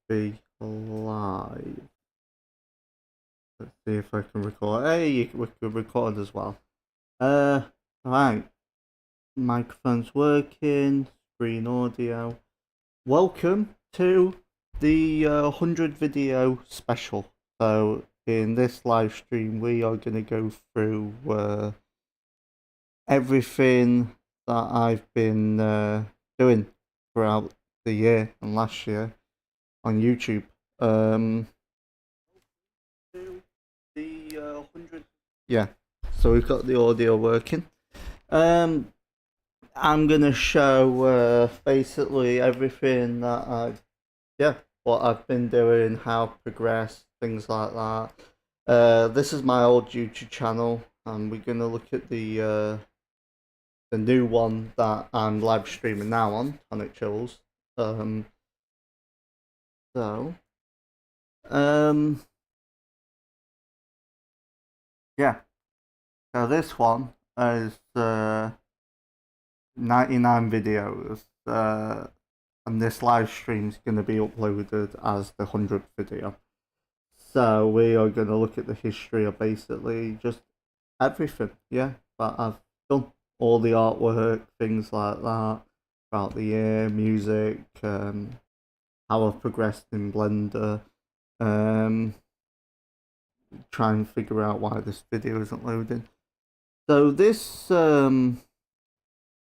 be live. Let's see if I can record. Hey, we can record as well. Alright. Microphone's working, screen audio. Welcome to the 100 video special. So, in this live stream, we are going to go through everything that I've been doing throughout the year and last year on YouTube. The 100. Yeah, so we've got the audio working. I'm gonna show basically everything that what I've been doing, how I've progressed, things like that. This is my old YouTube channel, and we're gonna look at the new one that I'm live streaming now on Tonic Chills. Yeah. So this one is 99 videos, and this live stream is going to be uploaded as the 100th video. So we are going to look at the history of basically just everything, yeah, that I've done. All the artwork, things like that, throughout the year, music, how I've progressed in Blender, try and figure out why this video isn't loading. So this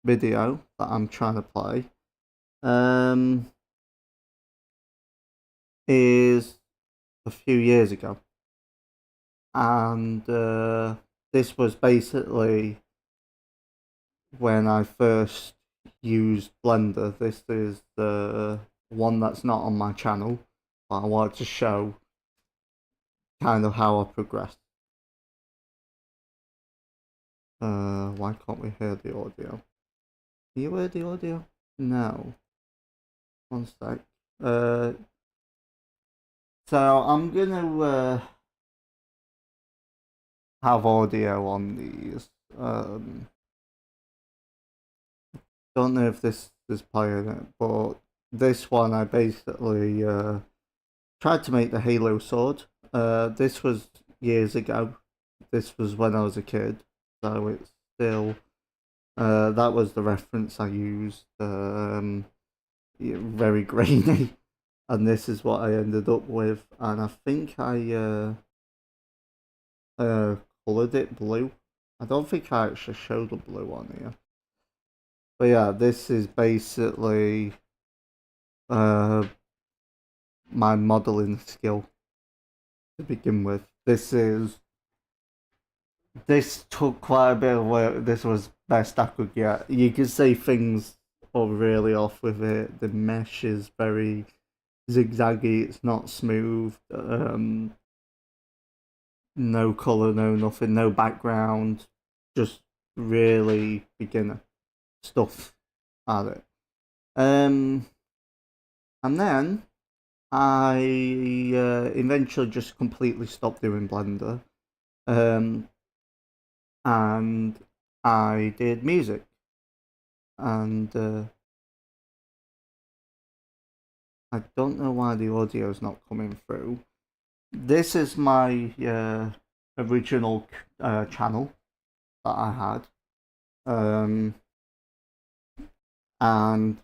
video that I'm trying to play is a few years ago, and this was basically when I first used Blender. This is the one that's not on my channel, but I wanted to show kind of how I progressed. Why can't we hear the audio? Do you hear the audio? No. One sec. So I'm gonna have audio on these. Don't know if this is playing it, but this one I basically tried to make the Halo sword. This was years ago. This was when I was a kid, so it's still. That was the reference I used. Very grainy, and this is what I ended up with. And I think I colored it blue. I don't think I actually showed the blue on here. But yeah, this is basically my modeling skill to begin with. This took quite a bit of work. This was best I could get. You can see things are really off with it. The mesh is very zigzaggy. It's not smooth. No color, no nothing, no background. Just really beginner stuff at it. And then I eventually just completely stopped doing Blender. And I did music, and I don't know why the audio is not coming through. This is my original channel that I had, and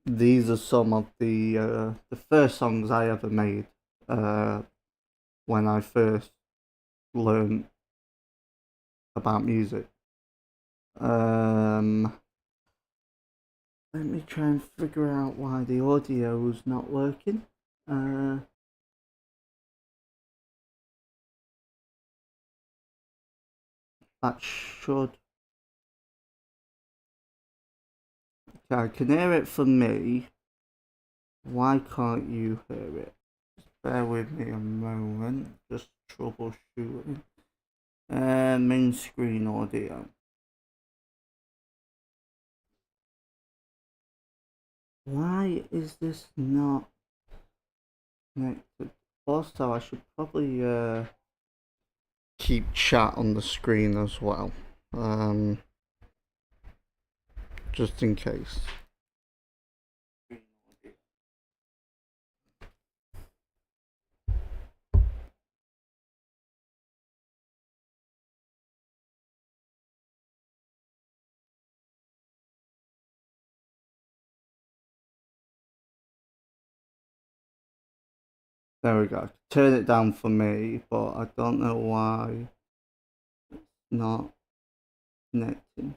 these are some of the first songs I ever made when I first learned about music. Let me try and figure out why the audio is not working. That should. Okay, I can hear it from me. Why can't you hear it? Just bear with me a moment. Just troubleshooting. Main screen audio. Why is this not connected? Also, I should probably keep chat on the screen as well, just in case. There we go. Turn it down for me, but I don't know why it's not connecting.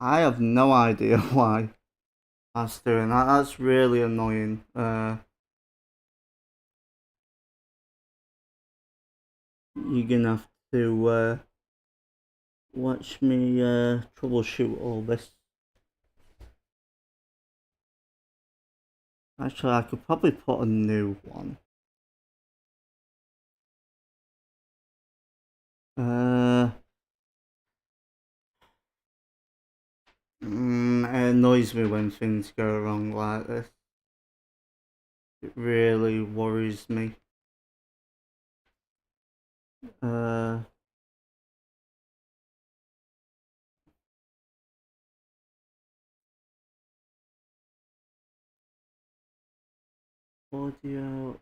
I have no idea why that's doing that. That's really annoying. You're gonna have to watch me troubleshoot all this. Actually, I could probably put a new one. It annoys me when things go wrong like this. It really worries me. Audio.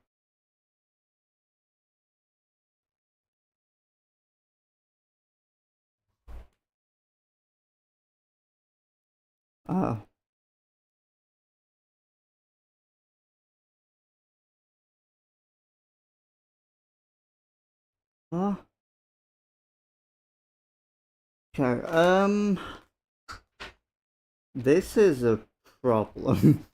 Oh. Oh. Okay, this is a problem.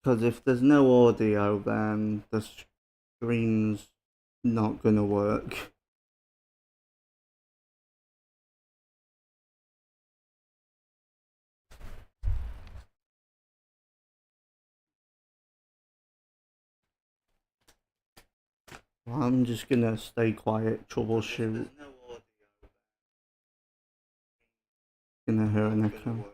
Because if there's no audio, then the stream's not gonna work. I'm just gonna stay quiet, troubleshoot. Gonna hear an echo.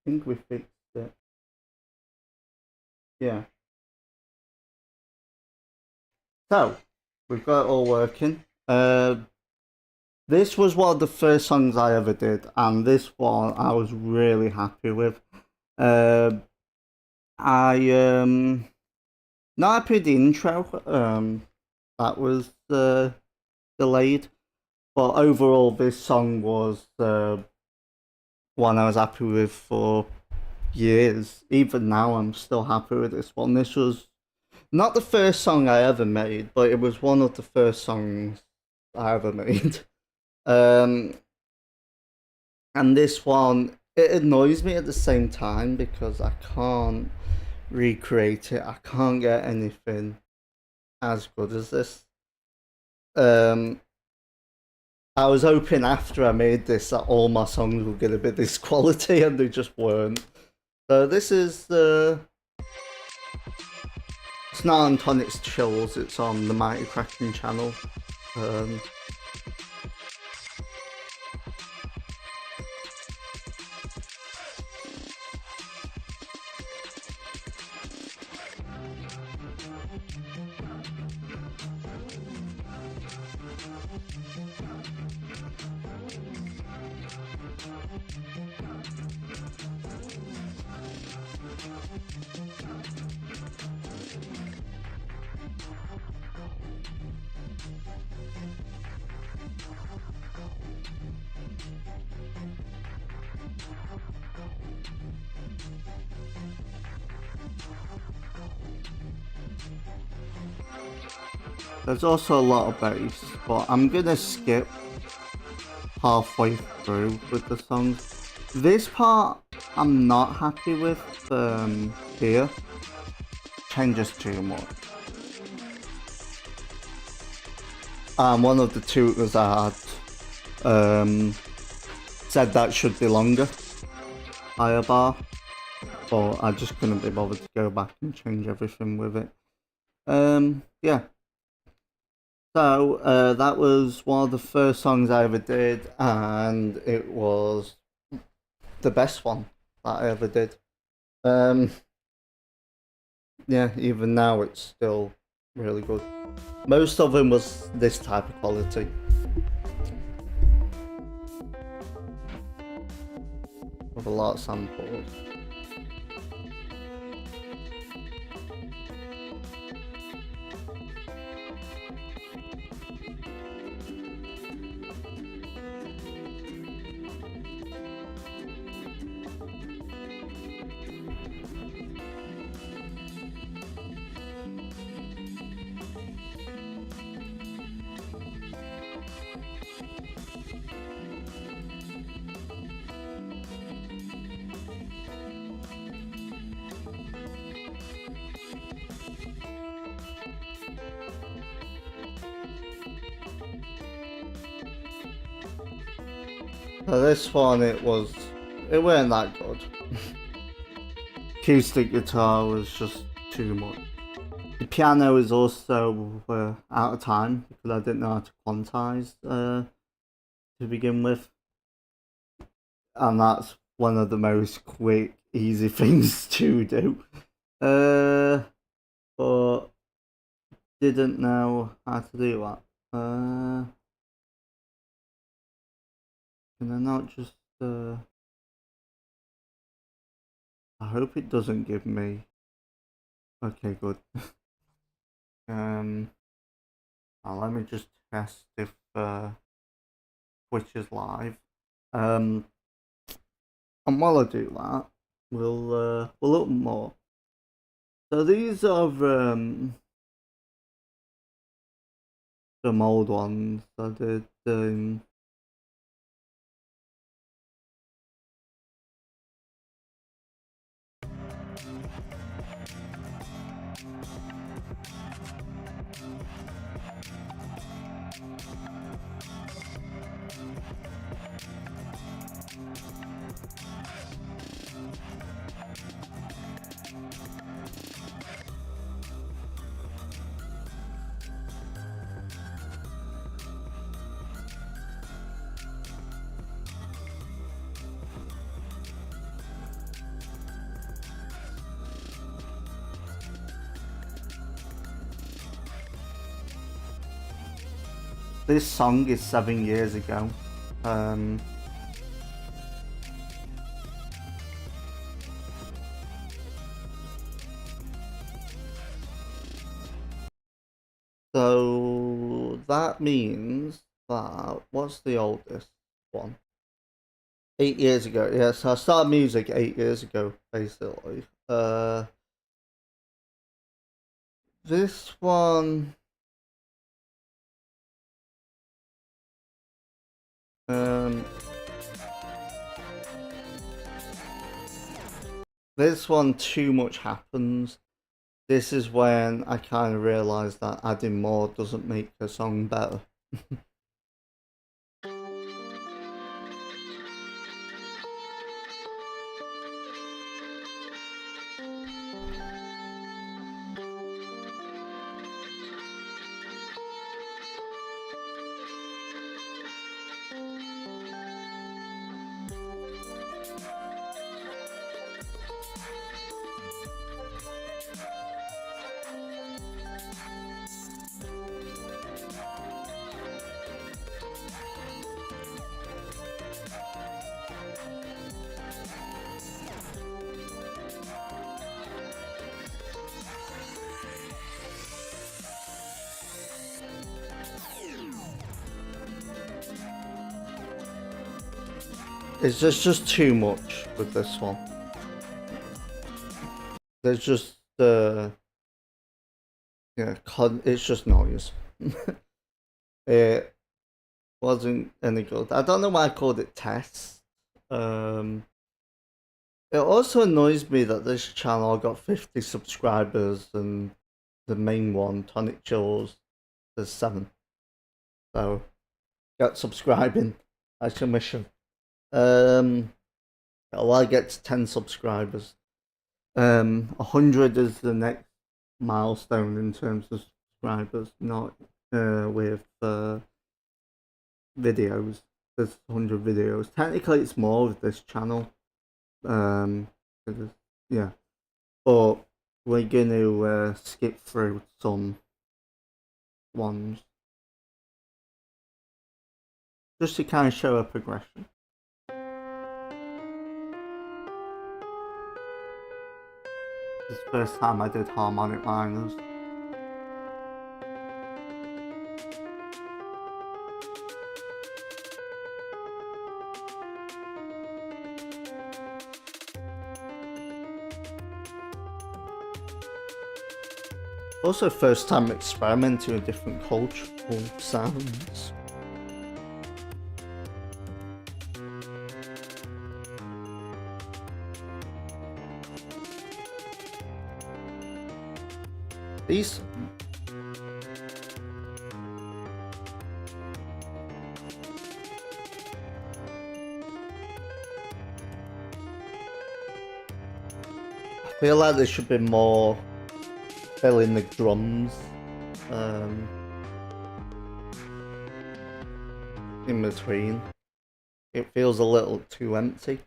I think we fixed it. Yeah. So, we've got it all working. This was one of the first songs I ever did, and this one I was really happy with. I not happy with the intro. That was delayed, but overall this song was one I was happy with for years. Even now, I'm still happy with this one. This was not the first song I ever made, but it was one of the first songs I ever made. And this one, it annoys me at the same time because I can't recreate it. I can't get anything as good as this. I was hoping after I made this that all my songs were gonna be this quality, and they just weren't. So this is it's not on Tonic's Chills, it's on the Mighty Kraken channel. There's also a lot of bass, but I'm gonna skip halfway through with the songs. This part I'm not happy with here. changes too much. And one of the tutors I had said that should be longer, higher bar, but I just couldn't be bothered to go back and change everything with it. Yeah. So that was one of the first songs I ever did, and it was the best one that I ever did. Yeah, even now it's still really good. Most of them was this type of quality. With a lot of samples. So this one, it weren't that good. Acoustic guitar was just too much. The piano is also out of time because I didn't know how to quantize to begin with, and that's one of the most quick, easy things to do. But didn't know how to do that. Can I not just I hope it doesn't give me. Okay, good. Now let me just test if Twitch is live. And while I do that, we'll look more. So these are some old ones I did. This song is 7 years ago. So that means that, what's the oldest one? 8 years ago. Yeah, so I started music 8 years ago, basically. This one. This one, too much happens. This is when I kind of realised that adding more doesn't make a song better. It's just too much with this one. There's just yeah, it's just noise. It wasn't any good. I don't know why I called it test. It also annoys me that this channel got 50 subscribers and the main one, Tonic Chills, there's 7. So, get subscribing. That's your mission. Well, I get to 10 subscribers. 100 is the next milestone in terms of subscribers, not with videos. There's 100 videos. Technically, it's more with this channel. Yeah, but we're going to skip through some ones just to kind of show a progression. This is the first time I did harmonic minors. Also, first time experimenting with different cultural sounds. These I feel like there should be more filling the drums in between. It feels a little too empty.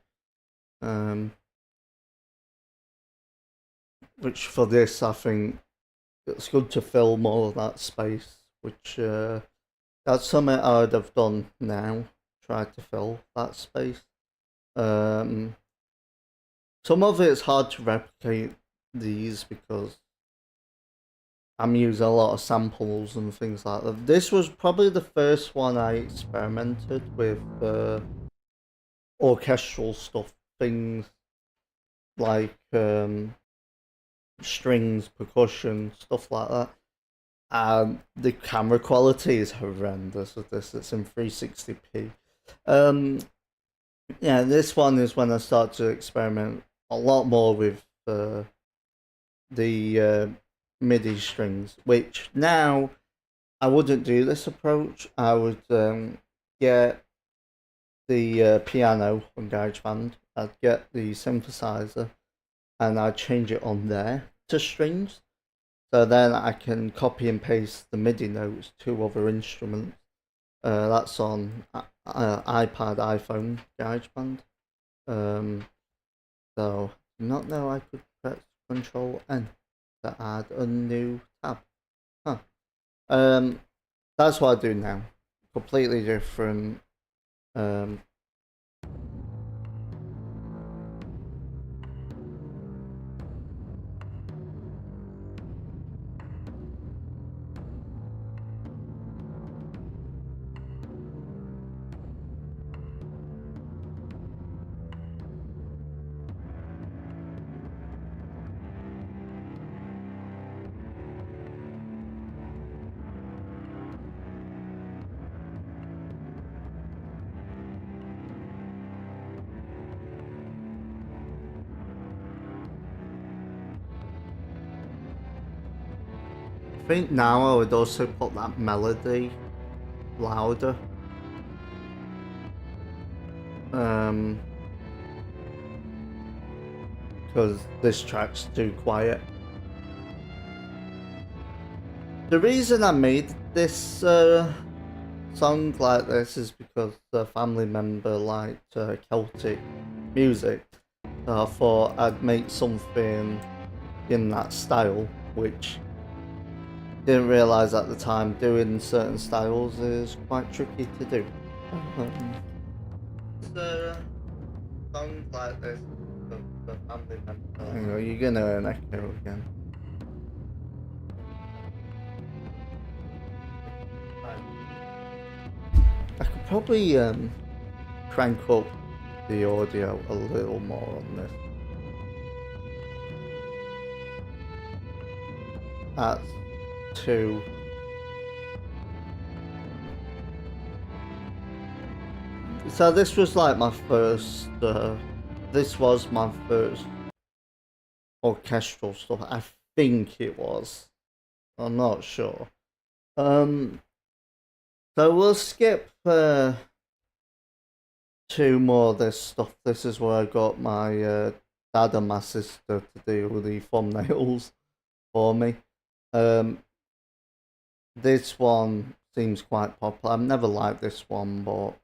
Which for this, I think it's good to fill more of that space, which that's something I would have done now, try to fill that space. Some of it's hard to replicate these because I'm using a lot of samples and things like that. This was probably the first one I experimented with orchestral stuff, things like strings, percussion, stuff like that. And the camera quality is horrendous with this. It's in 360p. Yeah, this one is when I start to experiment a lot more with the MIDI strings, which now I wouldn't do this approach. I would get the piano from GarageBand, I'd get the synthesizer, and I'd change it on there to strings. So then I can copy and paste the MIDI notes to other instruments. That's on iPad, iPhone, GarageBand. So not know I could press Control N to add a new tab. Huh. That's what I do now. Completely different. I think now I would also put that melody louder. Because this track's too quiet. The reason I made this song like this is because a family member liked Celtic music. So I thought I'd make something in that style, which didn't realise at the time doing certain styles is quite tricky to do. So songs like this, the family member. Hang on, you're gonna hear an echo again. I could probably crank up the audio a little more on this. That's 2. So this was like my first this was my first orchestral stuff. I think it was. I'm not sure. So we'll skip 2 more of this stuff. This is where I got my dad and my sister to do the thumbnails for me. This one seems quite popular. I've never liked this one, but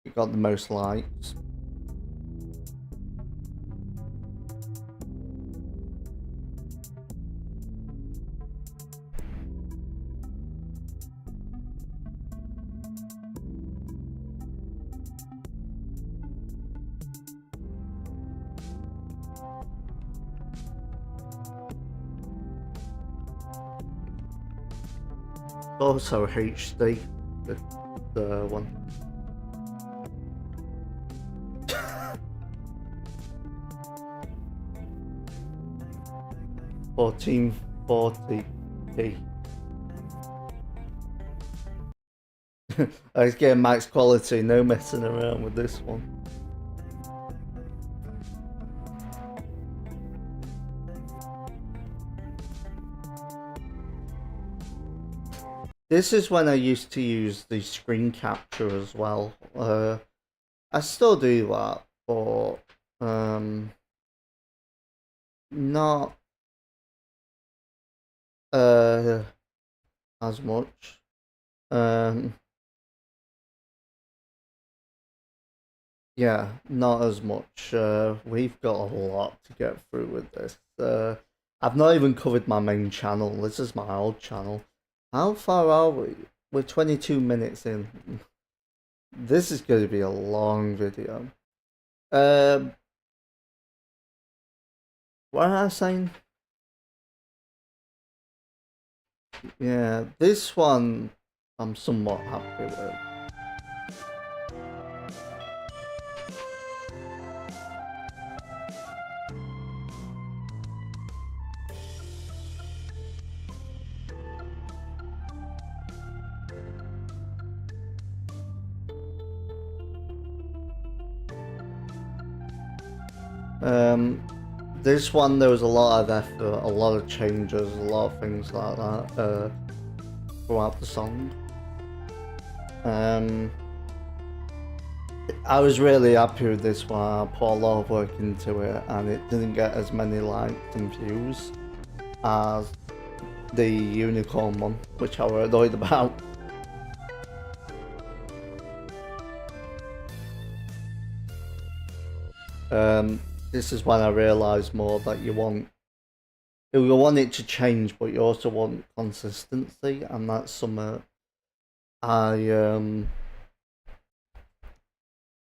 it got the most likes. Also HD, the one. $1440p. I was getting max quality, no messing around with this one. This is when I used to use the screen capture as well. I still do that, but not as much. Yeah, not as much. We've got a lot to get through with this. I've not even covered my main channel. This is my old channel. How far are we? We're 22 minutes in. This is going to be a long video. What am I saying? Yeah, this one I'm somewhat happy with. This one there was a lot of effort, a lot of changes, a lot of things like that throughout the song. I was really happy with this one. I put a lot of work into it, and it didn't get as many likes and views as the unicorn one, which I was annoyed about. This is when I realised more that you want it to change, but you also want consistency, and that's something I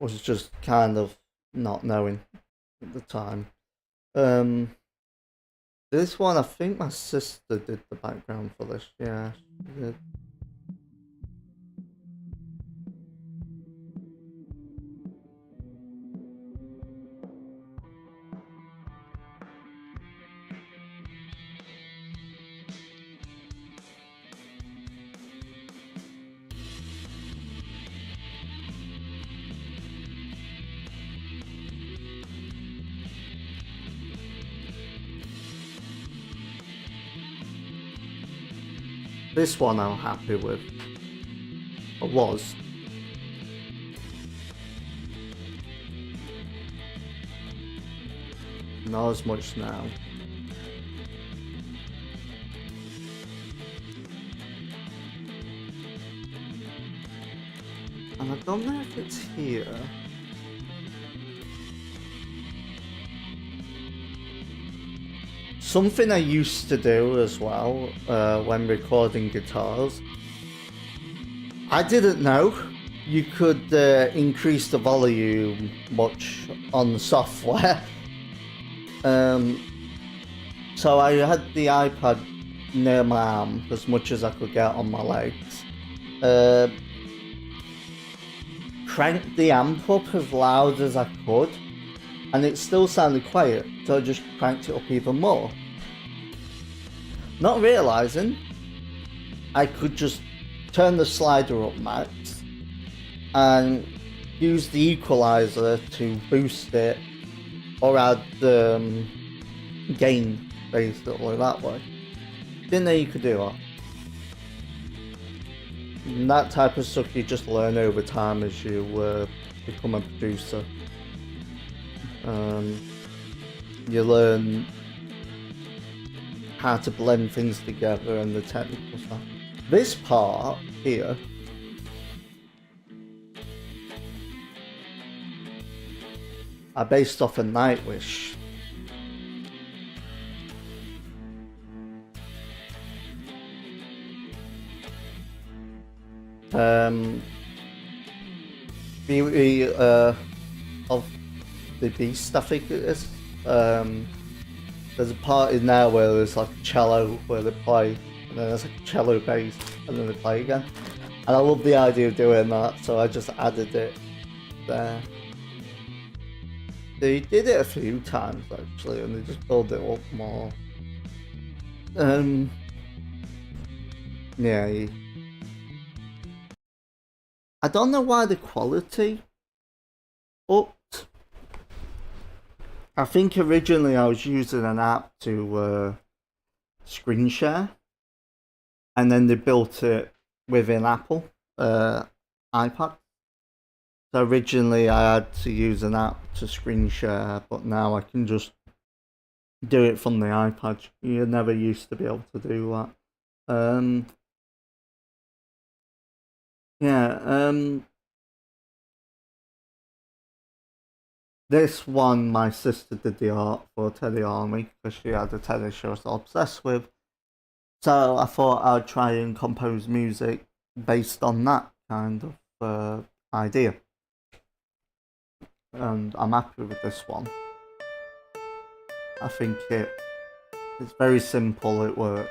was just kind of not knowing at the time. This one, I think my sister did the background for this. Yeah, she did. This one I'm happy with. I was. Not as much now. And I don't know if it's here. Something I used to do as well when recording guitars, I didn't know you could increase the volume much on the software. So I had the iPad near my arm as much as I could get on my legs. Cranked the amp up as loud as I could, and it still sounded quiet, so I just cranked it up even more. Not realising I could just turn the slider up max and use the equalizer to boost it or add gain basically that way. Didn't know you could do that. And that type of stuff you just learn over time as you become a producer. You learn how to blend things together and the technical stuff. This part here I based off a Nightwish. Beauty of the Beast, I think it is. There's a part in there where there's like a cello where they play, and then there's like a cello bass, and then they play again. And I love the idea of doing that, so I just added it there. They did it a few times actually, and they just built it up more. Yeah. I don't know why the quality upped. I think originally I was using an app to screen share, and then they built it within Apple iPad. So originally I had to use an app to screen share, but now I can just do it from the iPad. You never used to be able to do that. This one, my sister did the art for Teddy Army because she had a tennis she was obsessed with. So I thought I'd try and compose music based on that kind of idea. And I'm happy with this one. I think it's very simple, it works.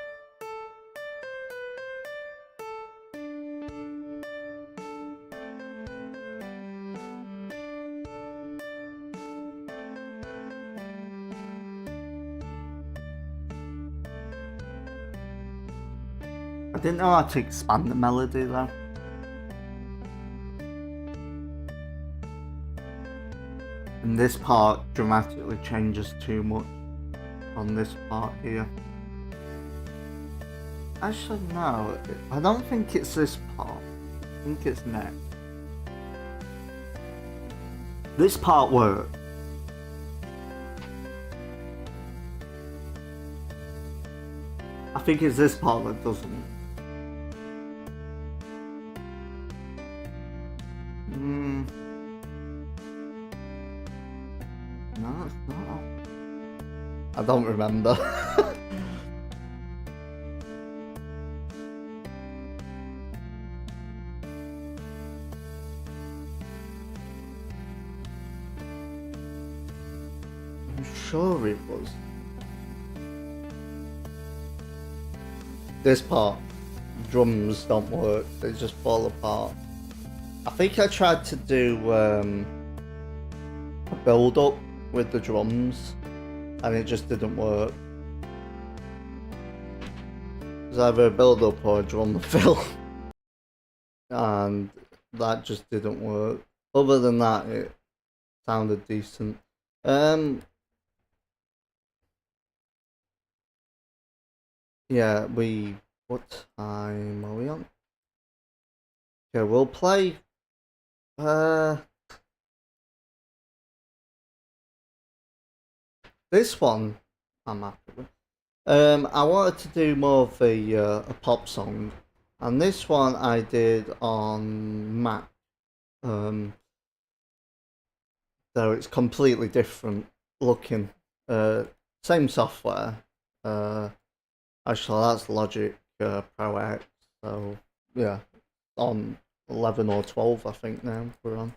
I didn't know how to expand the melody though. And this part dramatically changes too much on this part here. Actually no, I don't think it's this part. I think it's next. This part works. I think it's this part that doesn't. No, it's not. I don't remember. I'm sure it was. This part, drums don't work, they just fall apart. I think I tried to do a build up with the drums and it just didn't work. It was either a build up or a drum fill and that just didn't work. Other than that, it sounded decent. Yeah, what time are we on? Okay, we'll play this one I'm happy with. I wanted to do more of a pop song, and this one I did on Mac. So it's completely different looking. Same software. Actually, that's Logic Pro X. So yeah, on 11 or 12, I think now we're on.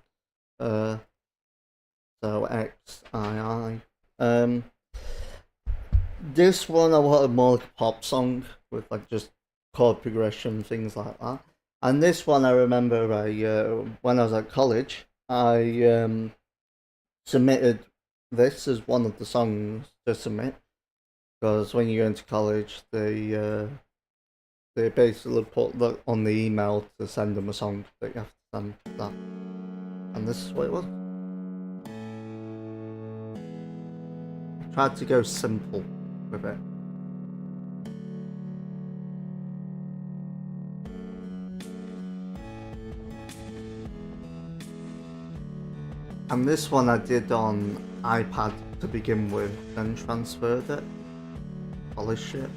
So XII. This one I wanted more like a pop song with like just chord progression, things like that. And this one I remember when I was at college, I submitted this as one of the songs to submit. Because when you go into college, they basically put that on the email to send them a song that you have to send that. And this is what it was. tried to go simple with it. And this one I did on iPad to begin with, then transferred it, polished it.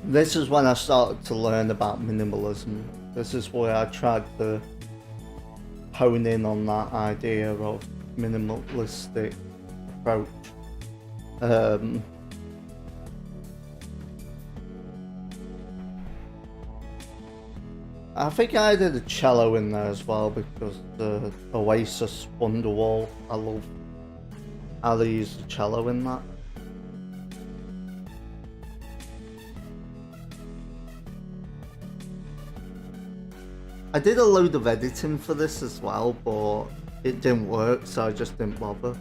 This is when I started to learn about minimalism. This is where I tried to hone in on that idea of minimalistic approach. I think I did a cello in there as well because the Oasis Wonderwall, I love how they use the cello in that. I did a load of editing for this as well, but it didn't work, so I just didn't bother.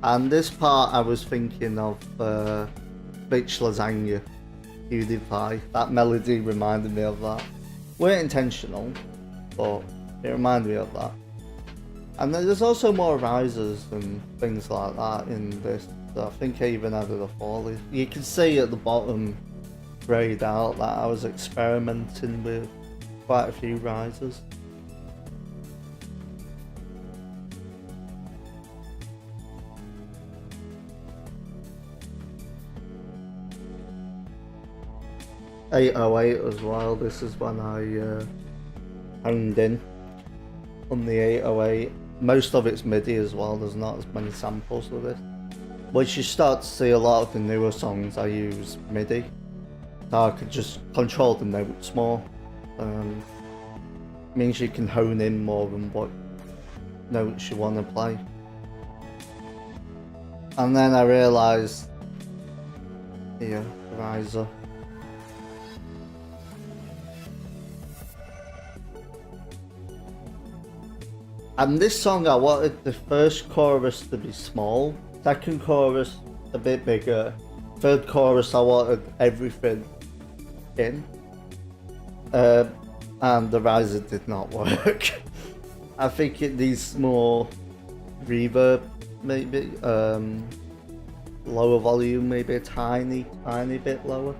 And this part I was thinking of Bitch Lasagna, PewDiePie. That melody reminded me of that. Weren't intentional, but it reminded me of that. And then there's also more risers and things like that in this. So I think I even added a foley. You can see at the bottom grayed out that I was experimenting with quite a few risers. .808 as well. This is when I honed in on the 808. Most of it's MIDI as well. There's not as many samples with this. Once you start to see a lot of the newer songs, I use MIDI. So I could just control the notes more. Means you can hone in more on what notes you want to play. And then I realised, here, riser. And this song I wanted the first chorus to be small, second chorus a bit bigger, third chorus I wanted everything in, and the riser did not work. I think it needs more reverb, maybe lower volume, maybe a tiny bit lower,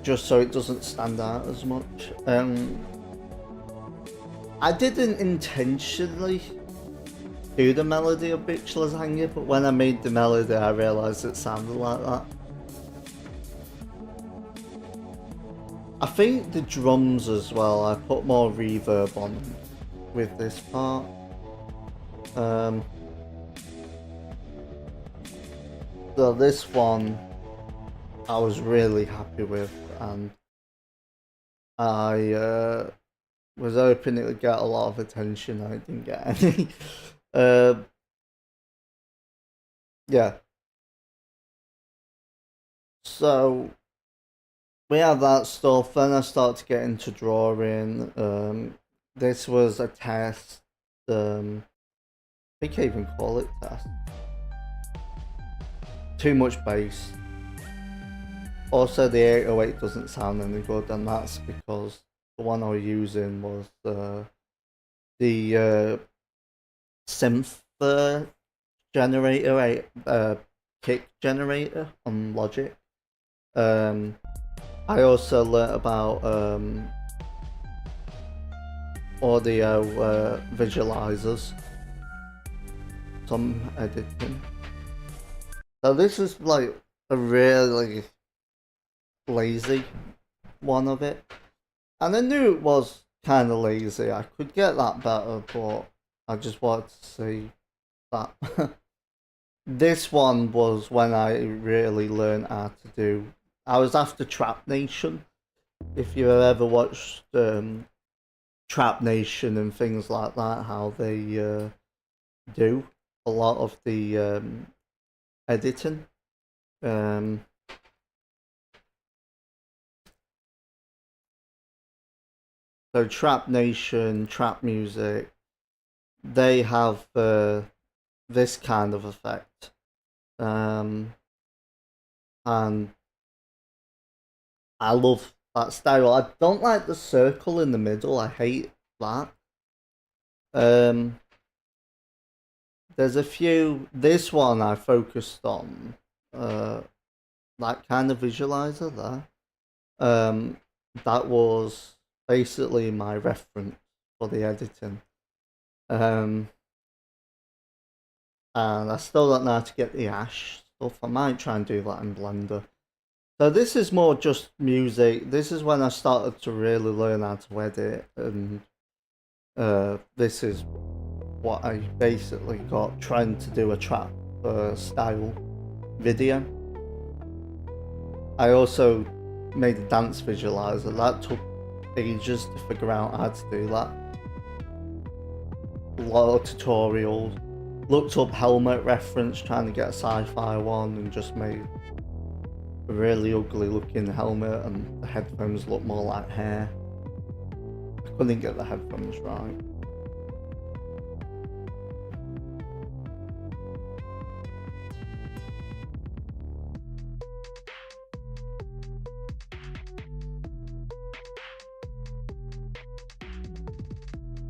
just so it doesn't stand out as much. I didn't intentionally do the melody of Bitch Lasagna, but when I made the melody I realised it sounded like that. I think the drums as well, I put more reverb on with this part. So this one I was really happy with, and I was hoping it would get a lot of attention. I didn't get any. Yeah. So we had that stuff, then I started to get into drawing. This was a test. I think I even call it test. Too much bass. Also the 808 doesn't sound any good, and that's because the one I was using was the synth generator, kick generator on Logic. I also learnt about audio visualizers, some editing. So this is like a really lazy one of it, and I knew it was kind of lazy. I could get that better, but I just wanted to see that. This one was when I really learned how to do. I was after Trap Nation. If you ever watched Trap Nation and things like that, how they do a lot of the editing. So Trap Nation, trap music, they have this kind of effect, and I love that style. I don't like the circle in the middle. I hate that. Um, there's a few. This one I focused on, that kind of visualizer there. That was basically my reference for the editing. And I still don't know how to get the ash stuff. I might try and do that in Blender. So this is more just music. This is when I started to really learn how to edit, and this is what I basically got trying to do a trap style video. I also made a dance visualizer. That took ages to figure out how to do that. A lot of tutorials. Looked up helmet reference, trying to get a sci-fi one, and just made a really ugly looking helmet, and the headphones look more like hair. I couldn't get the headphones right.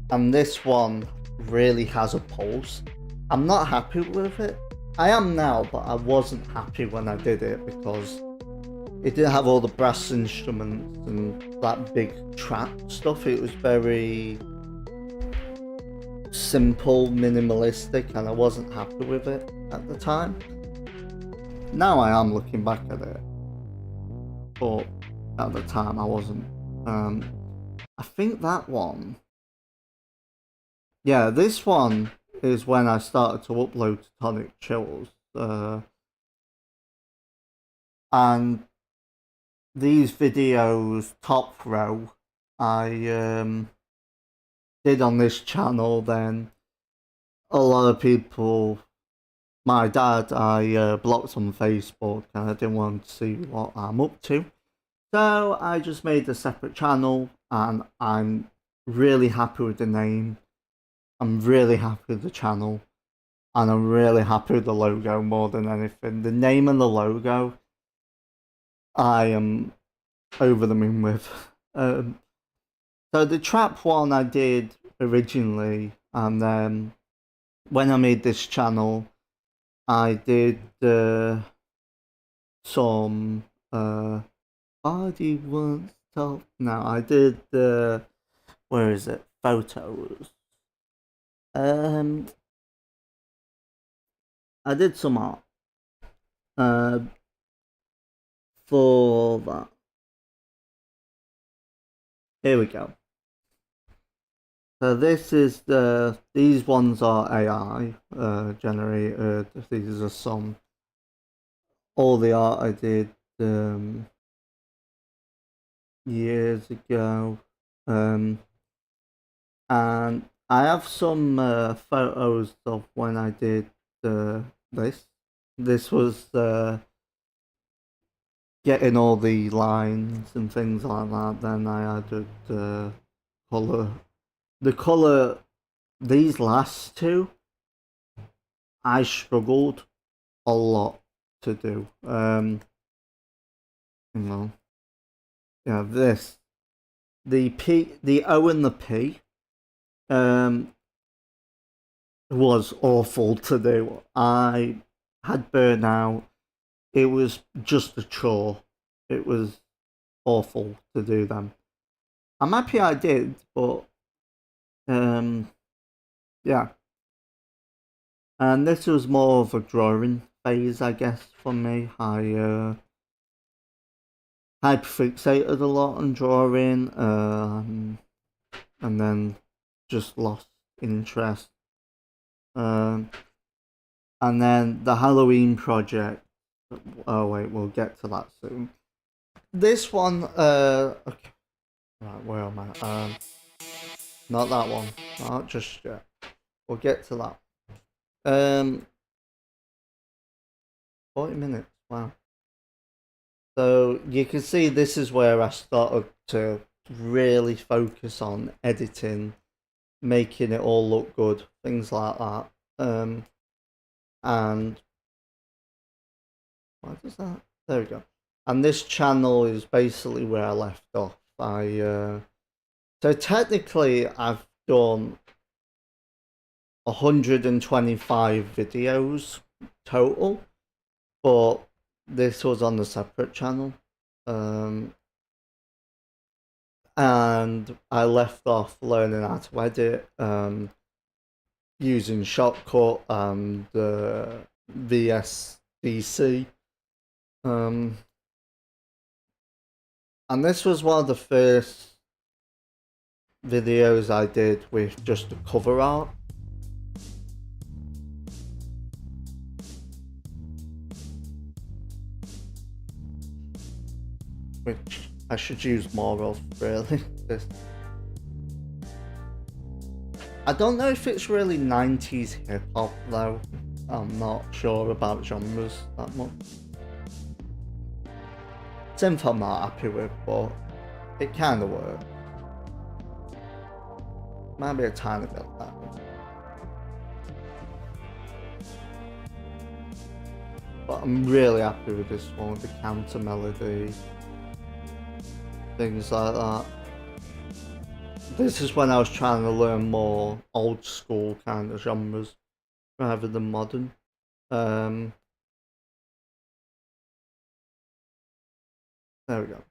And this one really has a pulse. I'm not happy with it. I am now, but I wasn't happy when I did it because it didn't have all the brass instruments and that big trap stuff. It was very simple, minimalistic, and I wasn't happy with it at the time. Now I am looking back at it, but at the time I wasn't. I think that one, yeah, this one is when I started to upload to Tonic Chills, and these videos, top row, I did on this channel. Then a lot of people, my dad, I blocked on Facebook, and I didn't want to see what I'm up to, so I just made a separate channel, and I'm really happy with the name. I'm really happy with the channel, and I'm really happy with the logo more than anything. The name and the logo, I am over the moon with. So the trap one I did originally, and then when I made this channel, I did some body won't stop. No, I did where is it? Photos. I did some art for that. Here we go. So this is these ones are AI generated. These are some, all the art I did years ago. And I have some photos of when I did this. This was getting all the lines and things like that. Then I added color. The color, these last two, I struggled a lot to do. You know, yeah, this, the O and the P, was awful to do. I had burnout. It was just a chore. It was awful to do them. I'm happy I did, but yeah. And this was more of a drawing phase, I guess, for me. I hyperfixated a lot on drawing, and then just lost interest. And then the Halloween project. Oh wait, we'll get to that soon. This one, okay. Right, where am I? Not that one. Not just yet. We'll get to that. 40 minutes. Wow. So you can see this is where I started to really focus on editing, making it all look good, things like that. And why does that? There we go. And this channel is basically where I left off. So technically I've done 125 videos total, but this was on a separate channel. And I left off learning how to edit, using Shotcut and VSDC. And this was one of the first videos I did with just the cover art. Which I should use more of, really. I don't know if it's really 90s hip hop though. I'm not sure about genres that much. Synth I'm not happy with, but it kind of works. Maybe a tiny bit of that. But I'm really happy with this one, with the counter melody, things like that. This is when I was trying to learn more old school kind of genres rather than modern. There we go.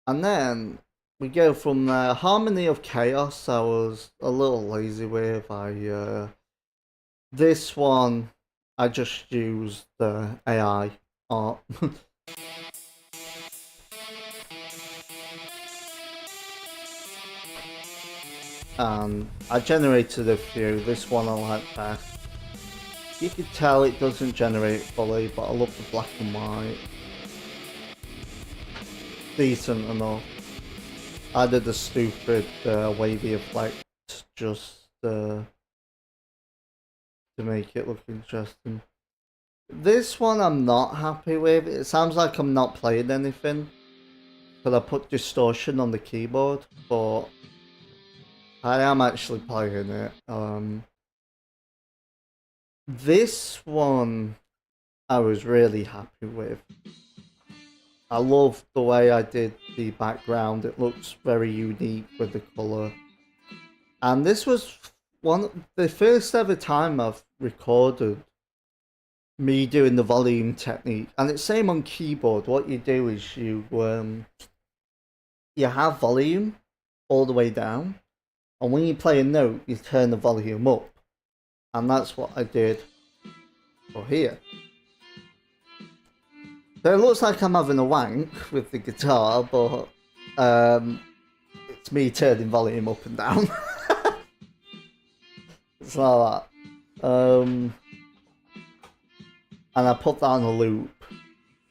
And then we go from there. Harmony of Chaos I was a little lazy with. This one I just used the AI art. I generated a few. This one I like best. You can tell it doesn't generate fully, but I love the black and white. Decent enough. I did the stupid wavy effect just to make it look interesting. This one I'm not happy with. It sounds like I'm not playing anything, but I put distortion on the keyboard, but I am actually playing it. This one I was really happy with. I love the way I did the background. It looks very unique with the colour. And this was the first ever time I've recorded me doing the volume technique. And it's same on keyboard. What you do is you have volume all the way down. And when you play a note, you turn the volume up. And that's what I did for here. So it looks like I'm having a wank with the guitar, but it's me turning volume up and down. It's like that. And I put that on a loop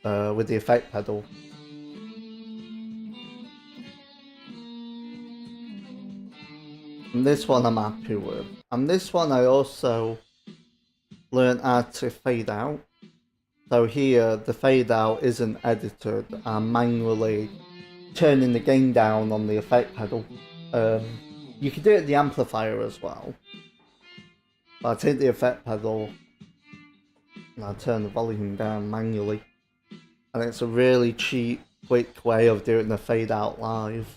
with the effect pedal. And this one I'm happy with. And this one I also learned how to fade out. So here, the fade out isn't edited. I'm manually turning the gain down on the effect pedal. You can do it at the amplifier as well. But I take the effect pedal and I turn the volume down manually. And it's a really cheap, quick way of doing the fade out live.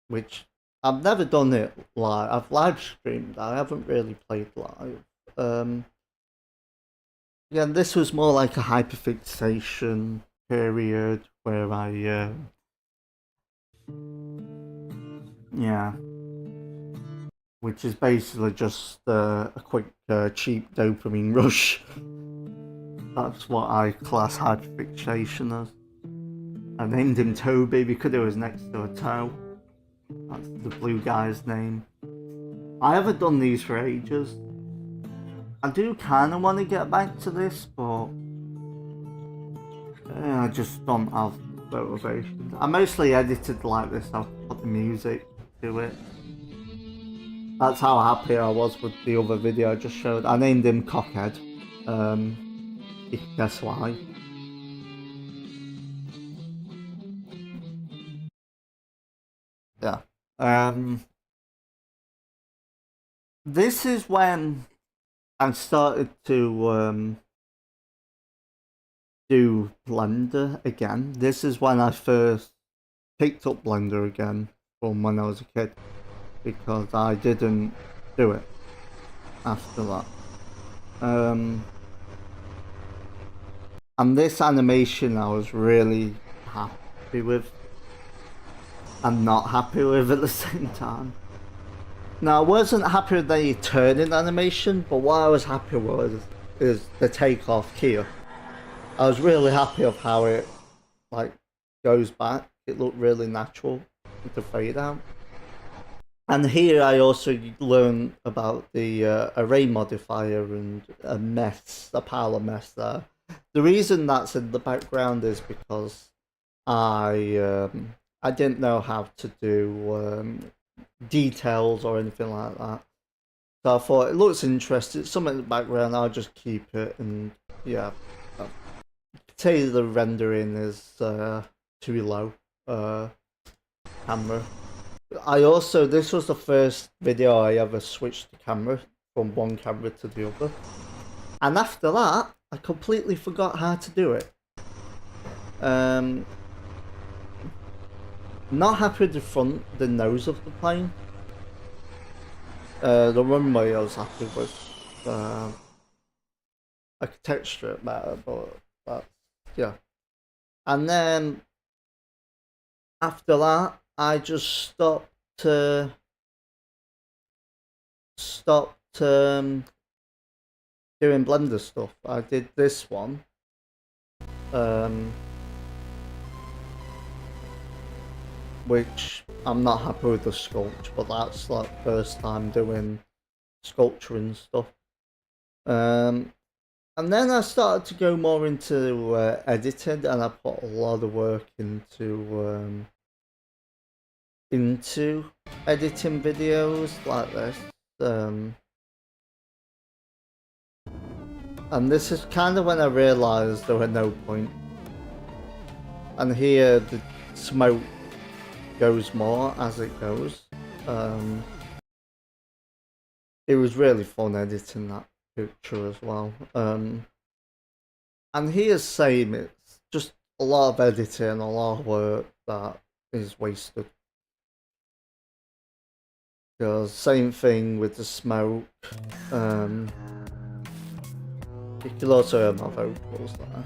Which I've never done it live. I've live streamed. I haven't really played live. Yeah, this was more like a hyperfixation period where I, yeah, which is basically just a quick, cheap dopamine rush. That's what I class hyperfixation as. I named him Toby because it was next to a toe. That's the blue guy's name. I haven't done these for ages. I do kind of want to get back to this, but I just don't have motivation. I mostly edited like this. I've put the music to it. That's how happy I was with the other video I just showed. I named him Cockhead. You can guess why. Yeah. This is when I started to do Blender again. This is when I first picked up Blender again from when I was a kid, because I didn't do it after that. And this animation I was really happy with and not happy with at the same time. Now, I wasn't happy with the turning animation, but what I was happy with is the takeoff here. I was really happy of how it like goes back. It looked really natural with the fade out. And here I also learned about the array modifier and a pile of mess there. The reason that's in the background is because I didn't know how to do details or anything like that. So I thought it looks interesting. It's something in the background. I'll just keep it, and yeah. Say the rendering is too low. Camera. This was the first video I ever switched the camera from one camera to the other, and after that, I completely forgot how to do it. Not happy with the nose of the plane. The runway I was happy with. I could texture it better, but that's, yeah. And then after that, I just stopped doing Blender stuff. I did this one. Which I'm not happy with the sculpt, but that's like first time doing sculpture and stuff. And then I started to go more into editing, and I put a lot of work into editing videos like this. And this is kind of when I realised there were no point. And here the smoke goes more as it goes. It was really fun editing that picture as well. And here's same, it's just a lot of editing, a lot of work that is wasted. Because same thing with the smoke. You can also hear my vocals there.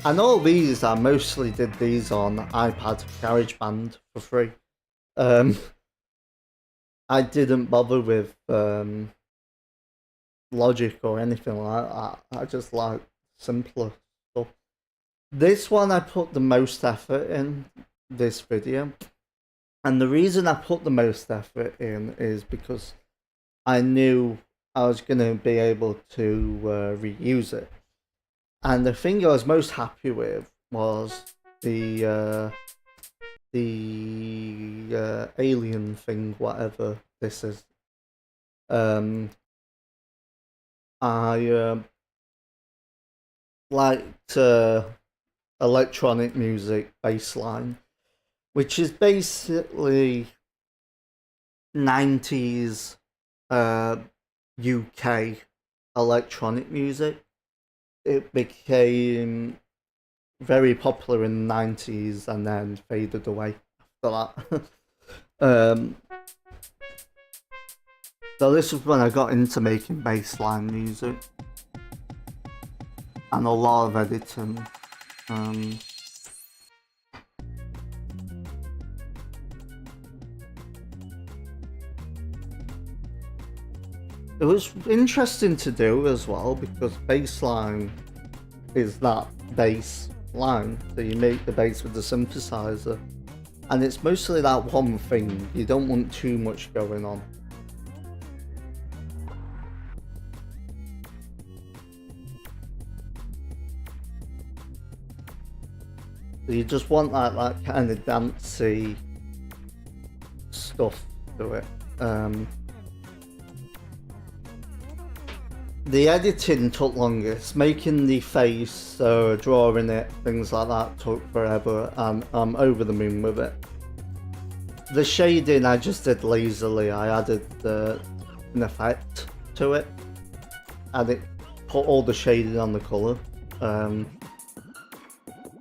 And all these, I mostly did these on iPad GarageBand for free. I didn't bother with Logic or anything like that. I just like simpler stuff. This one I put the most effort in, this video. And the reason I put the most effort in is because I knew I was going to be able to reuse it. And the thing I was most happy with was the alien thing, whatever this is. I liked electronic music bassline, which is basically 90s UK electronic music. It became very popular in the 90s and then faded away after that. So this was when I got into making bassline music and a lot of editing. It was interesting to do as well because bassline is that bass line, so you make the bass with the synthesizer, and it's mostly that one thing. You don't want too much going on. So you just want that kind of dancey stuff to it. The editing took longest. Making the face, drawing it, things like that took forever, and I'm over the moon with it. The shading I just did lazily. I added an effect to it, and it put all the shading on the colour.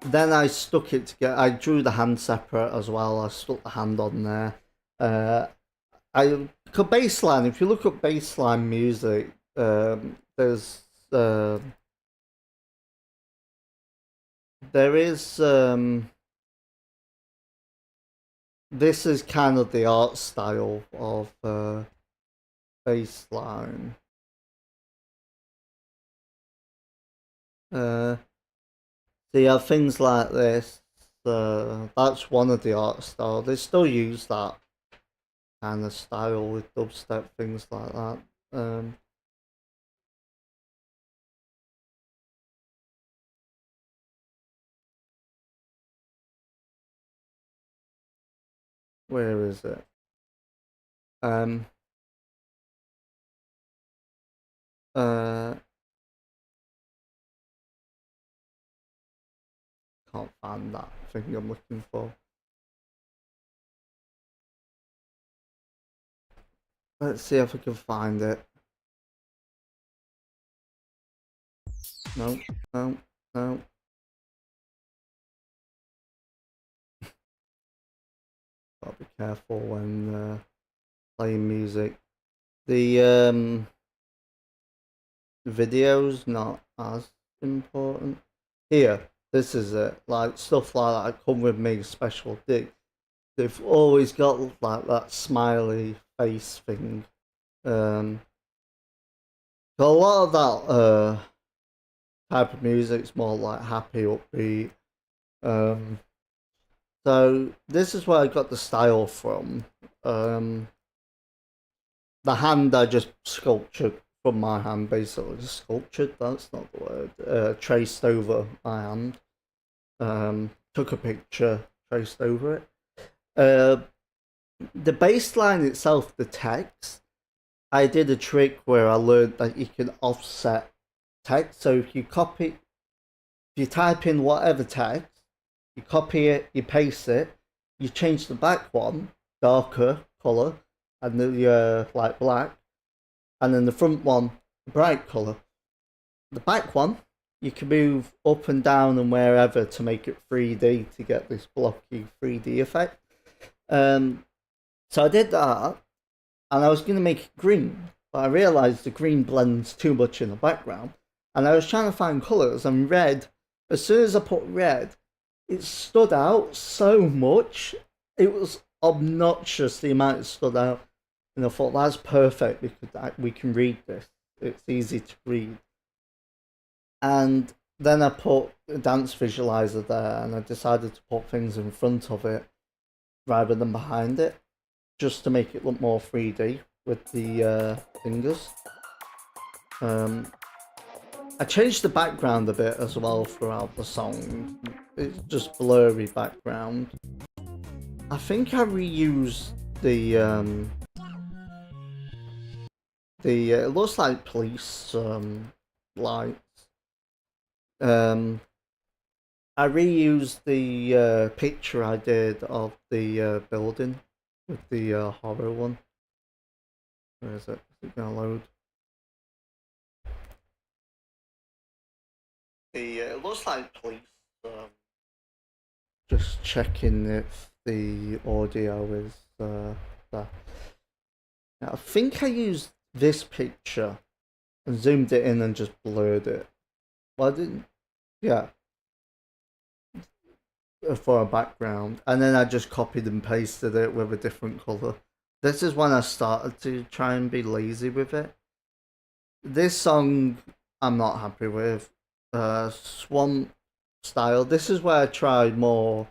Then I stuck it together. I drew the hand separate as well. I stuck the hand on there. Baseline. If you look up baseline music, there's there is this is kind of the art style of baseline. So you have things like this. That's one of the art styles. They still use that kind of style with dubstep, things like that. Where is it? Can't find that thing I'm looking for. Let's see if I can find it. No. Gotta be careful when playing music. The video's not as important. Here, this is it. Like stuff like that come with me special dig. They've always got like that smiley face thing. A lot of that type of music's more like happy, upbeat. So this is where I got the style from. The hand I just sculptured from my hand, basically. Just sculptured, that's not the word. Traced over my hand. Took a picture, traced over it. The bass line itself, the text, I did a trick where I learned that you can offset text. So if you type in whatever text, you copy it, you paste it, you change the back one, darker colour, and the like black, and then the front one, bright colour. The back one, you can move up and down and wherever to make it 3D to get this blocky 3D effect. So I did that, and I was going to make it green, but I realised the green blends too much in the background, and I was trying to find colours, and red, as soon as I put red, it stood out so much. It was obnoxious, the amount it stood out, and I thought that's perfect because we can read this. It's easy to read. And then I put a dance visualizer there, and I decided to put things in front of it rather than behind it, just to make it look more 3D with the fingers. I changed the background a bit as well throughout the song. It's just blurry background. I think I reused the it looks like police lights. I reused the picture I did of the building with the horror one. Where is it? Is it gonna load? It looks like police. Just checking if the audio is there. Now, I think I used this picture and zoomed it in and just blurred it. Well, I didn't. Yeah. For a background, and then I just copied and pasted it with a different colour. This is when I started to try and be lazy with it. This song I'm not happy with. Swamp style. This is where I tried more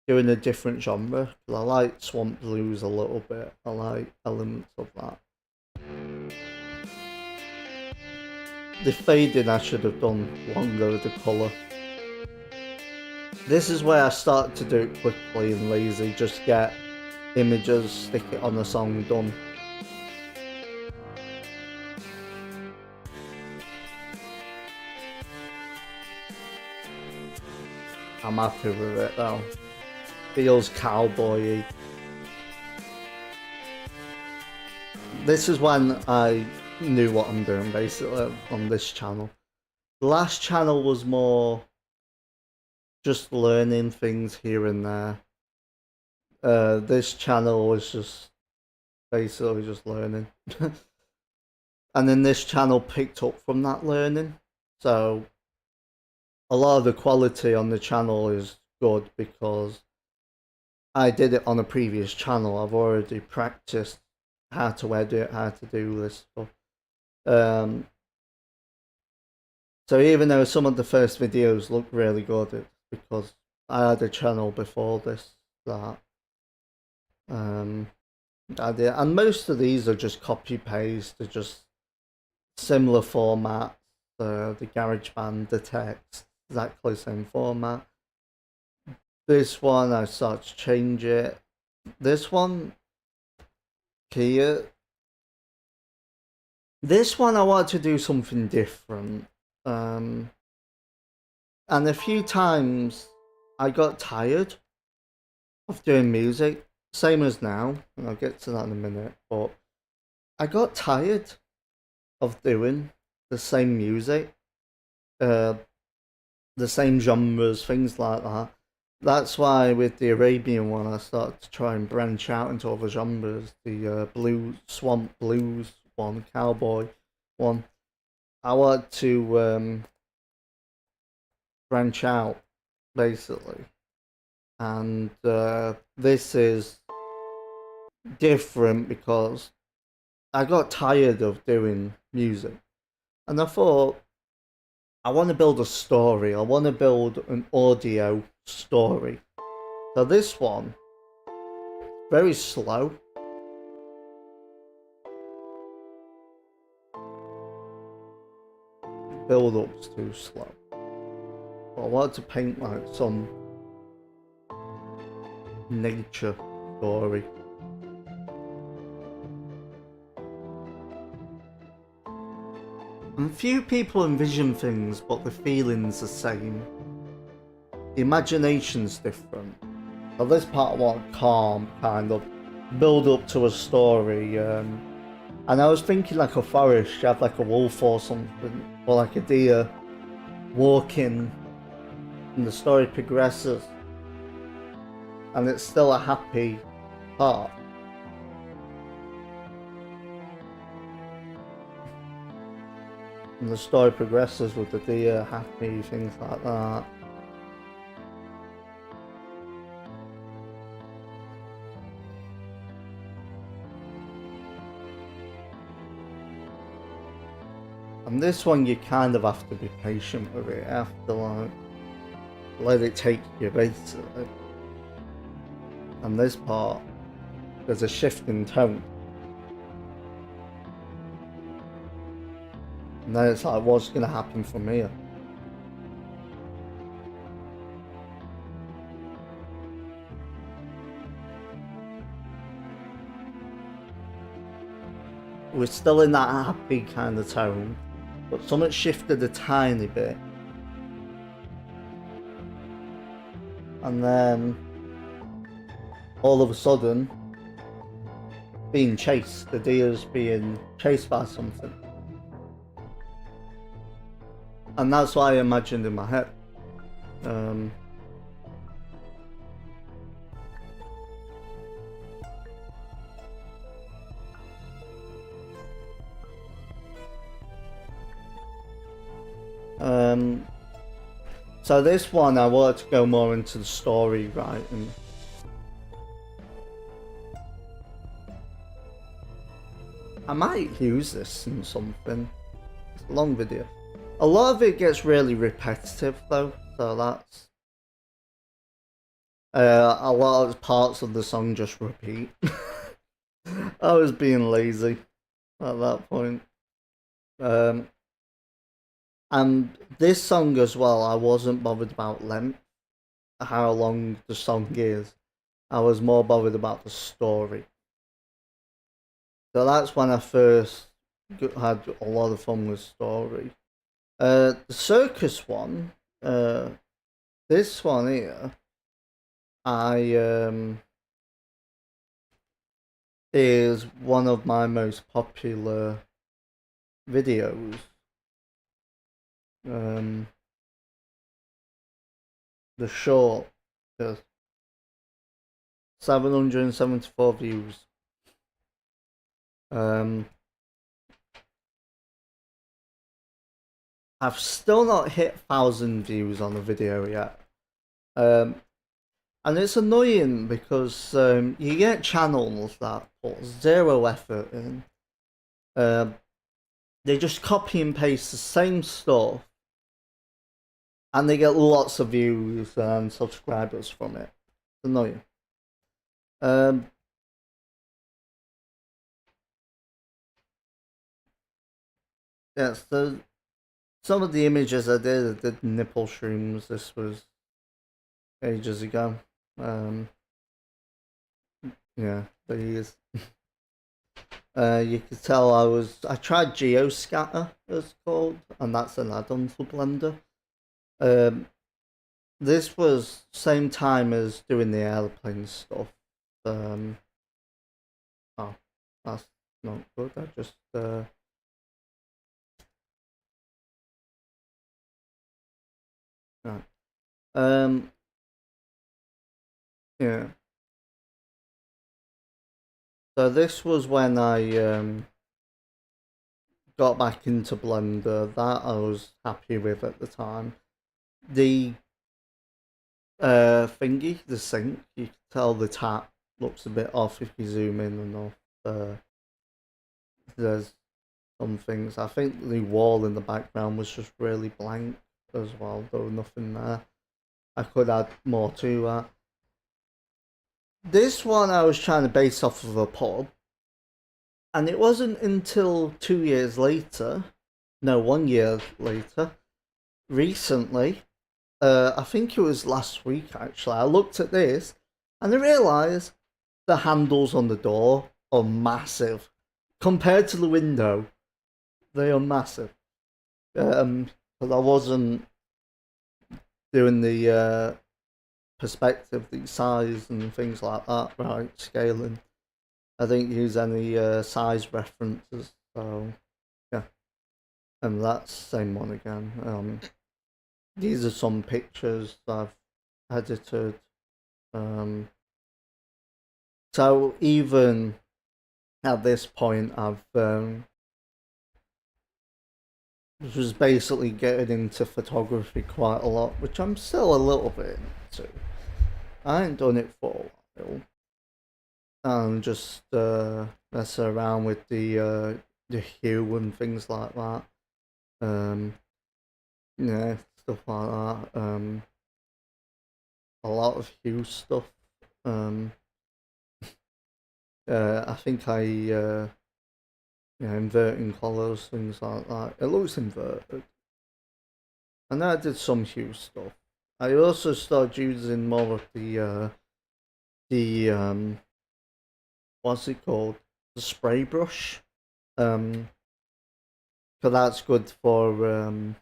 doing a different genre. I like swamp blues a little bit. I like elements of that. The fading I should have done longer with the colour. This is where I started to do it quickly and lazy, just get images, stick it on the song, done. I'm happy with it though. Feels cowboy-y. This is when I knew what I'm doing basically on this channel. The last channel was more just learning things here and there. This channel was just basically just learning. And then this channel picked up from that learning. So a lot of the quality on the channel is good because I did it on a previous channel. I've already practiced how to edit, how to do this stuff. So even though some of the first videos look really good, it's because I had a channel before this that I did, and most of these are just copy paste, they're just similar formats. The GarageBand, the text, exactly the same format. This one I start to change it. This one here. This one I want to do something different. And a few times I got tired of doing music, same as now, and I'll get to that in a minute, but I got tired of doing the same music, the same genres, things like that. That's why with the Arabian one, I started to try and branch out into other genres. The blues, swamp blues one, cowboy one. I want to branch out, basically. And this is different because I got tired of doing music. And I thought, I want to build a story. I want to build an audio story. So this one, very slow. Build-up's too slow. But I wanted to paint like some nature story. And few people envision things, but the feeling's the same. The imagination's different. So this part I want calm, kind of build up to a story. And I was thinking like a forest, you have like a wolf or something, or like a deer walking, and the story progresses. And it's still a happy part. And the story progresses with the deer happy, things like that. And this one you kind of have to be patient with it. You have to like let it take you basically. And this part, there's a shift in tone. And then it's like, what's going to happen from here? We're still in that happy kind of tone, but something shifted a tiny bit. And then, all of a sudden, being chased, the deer's being chased by something. And that's what I imagined in my head. So this one I wanted to go more into the story, right? And I might use this in something. It's a long video. A lot of it gets really repetitive though, so that's a lot of parts of the song just repeat. I was being lazy at that point. And this song as well, I wasn't bothered about length, how long the song is. I was more bothered about the story. So that's when I first had a lot of fun with story. The circus one, this one here, I is one of my most popular videos. The short, has 774 views. I've still not hit 1,000 views on the video yet. And it's annoying because you get channels that put zero effort in. They just copy and paste the same stuff, and they get lots of views and subscribers from it. It's annoying. Yeah, so some of the images I did nipple shrooms. This was ages ago. Yeah, these. You could tell I tried Geoscatter, it's called, and that's an add-on for Blender. This was same time as doing the airplane stuff. Oh, that's not good. I just right. Yeah. So this was when I got back into Blender. That I was happy with at the time. The thingy, the sync, you can tell the tap looks a bit off if you zoom in enough. There's some things. I think the wall in the background was just really blank as well, though nothing there. I could add more to that. This one I was trying to base off of a pub, and it wasn't until 2 years later, no, 1 year later, recently, I think it was last week actually, I looked at this and I realised the handles on the door are massive. Compared to the window, they are massive. Because I wasn't doing the perspective, the size and things like that, right? Scaling. I didn't use any size references, so yeah. And that's the same one again. These are some pictures I've edited. So even at this point, I've was basically getting into photography quite a lot, which I'm still a little bit into. I ain't done it for a while, and just messing around with the hue and things like that. Yeah, stuff like that. A lot of hue stuff. I think inverting colours, things like that. It looks inverted. And I did some hue stuff. I also started using more of the what's it called? The spray brush. So that's good for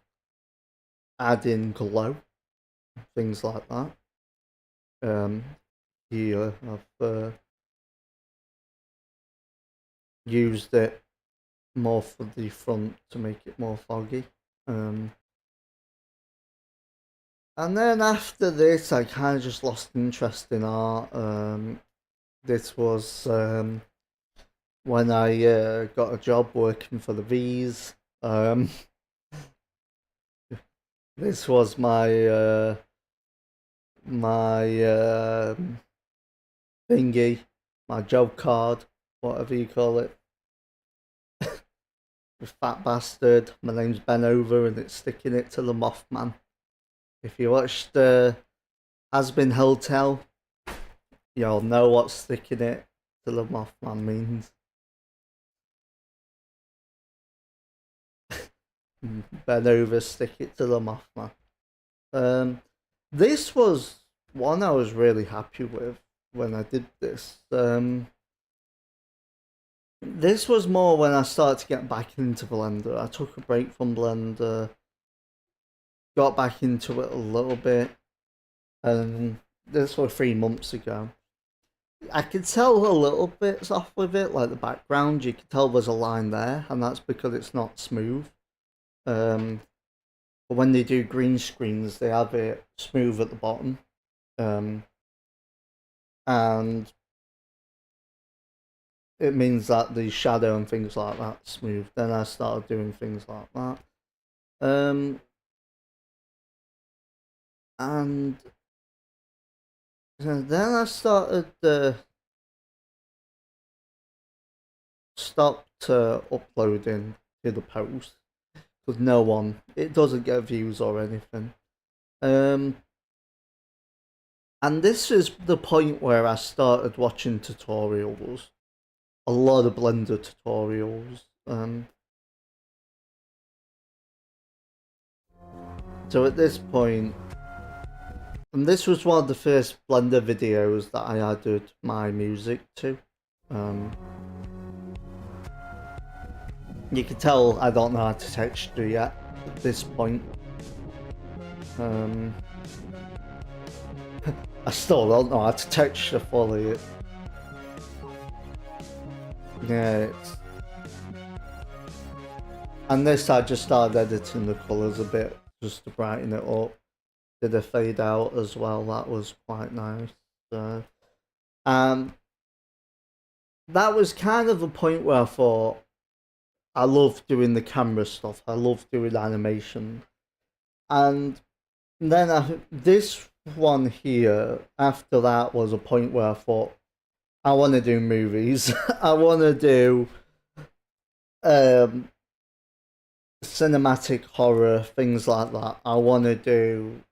adding glow, things like that. Here I've used it more for the front to make it more foggy. And then after this, I kind of just lost interest in art. This was when I got a job working for the V's. This was my thingy, my job card, whatever you call it. The fat bastard. My name's Ben Over, and it's sticking it to the Mothman. If you watched Has Been Hotel, you'll know what sticking it to the Mothman means. Ben Over, stick it to the Mothman. This was one I was really happy with when I did this. This was more when I started to get back into Blender. I took a break from Blender, got back into it a little bit, and this was 3 months ago. I could tell a little bits off with it, like the background. You could tell there's a line there, and that's because it's not smooth. But when they do green screens, they have it smooth at the bottom, and it means that the shadow and things like that smooth. Then I started doing things like that, and then I started stopped uploading to the post because it doesn't get views or anything. And this is the point where I started watching tutorials, a lot of Blender tutorials. So at this point, and this was one of the first Blender videos that I added my music to. You can tell I don't know how to texture yet at this point. I still don't know how to texture fully. Yeah, and this I just started editing the colours a bit just to brighten it up. Did a fade out as well, that was quite nice. That was kind of the point where I thought I love doing the camera stuff, I love doing animation. And then this one here, after that, was a point where I thought, I want to do movies. I want to do cinematic horror, things like that. I want to do